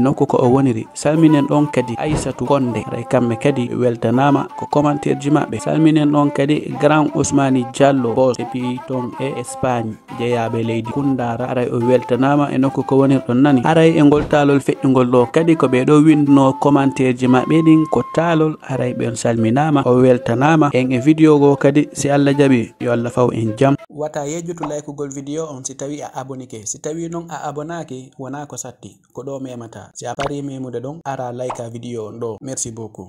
nokku ko o woniri. Salminen ɗon kadi Aissatou Konde aray kamɓe kadi ɓe weltanama ko commentaire ji maɓɓe. Salminen ɗon kadi Grand Ousmani Diallo Bos depuis ton e Espagne jeeyaɓe leydi Koundara aray o weltanama e nokku ko wonir ɗon nani. Aray e ngol taalol feƴƴugol ɗo kadi ko ɓeɗo winduno commentaire ji maɓɓe ɗin ko taalol aray ɓen salminama o weltanama en e vidéo go kadi si Allah jaaɓi yo Allah faw en jaam. Wata yejjutu laykugol vidéo on si tawi a abonike. Si tawi non a abonaki wona ko satti ko ɗo memata. Si a pari memude ɗon ara layka vidéo on ɗo. Merci beaucoup.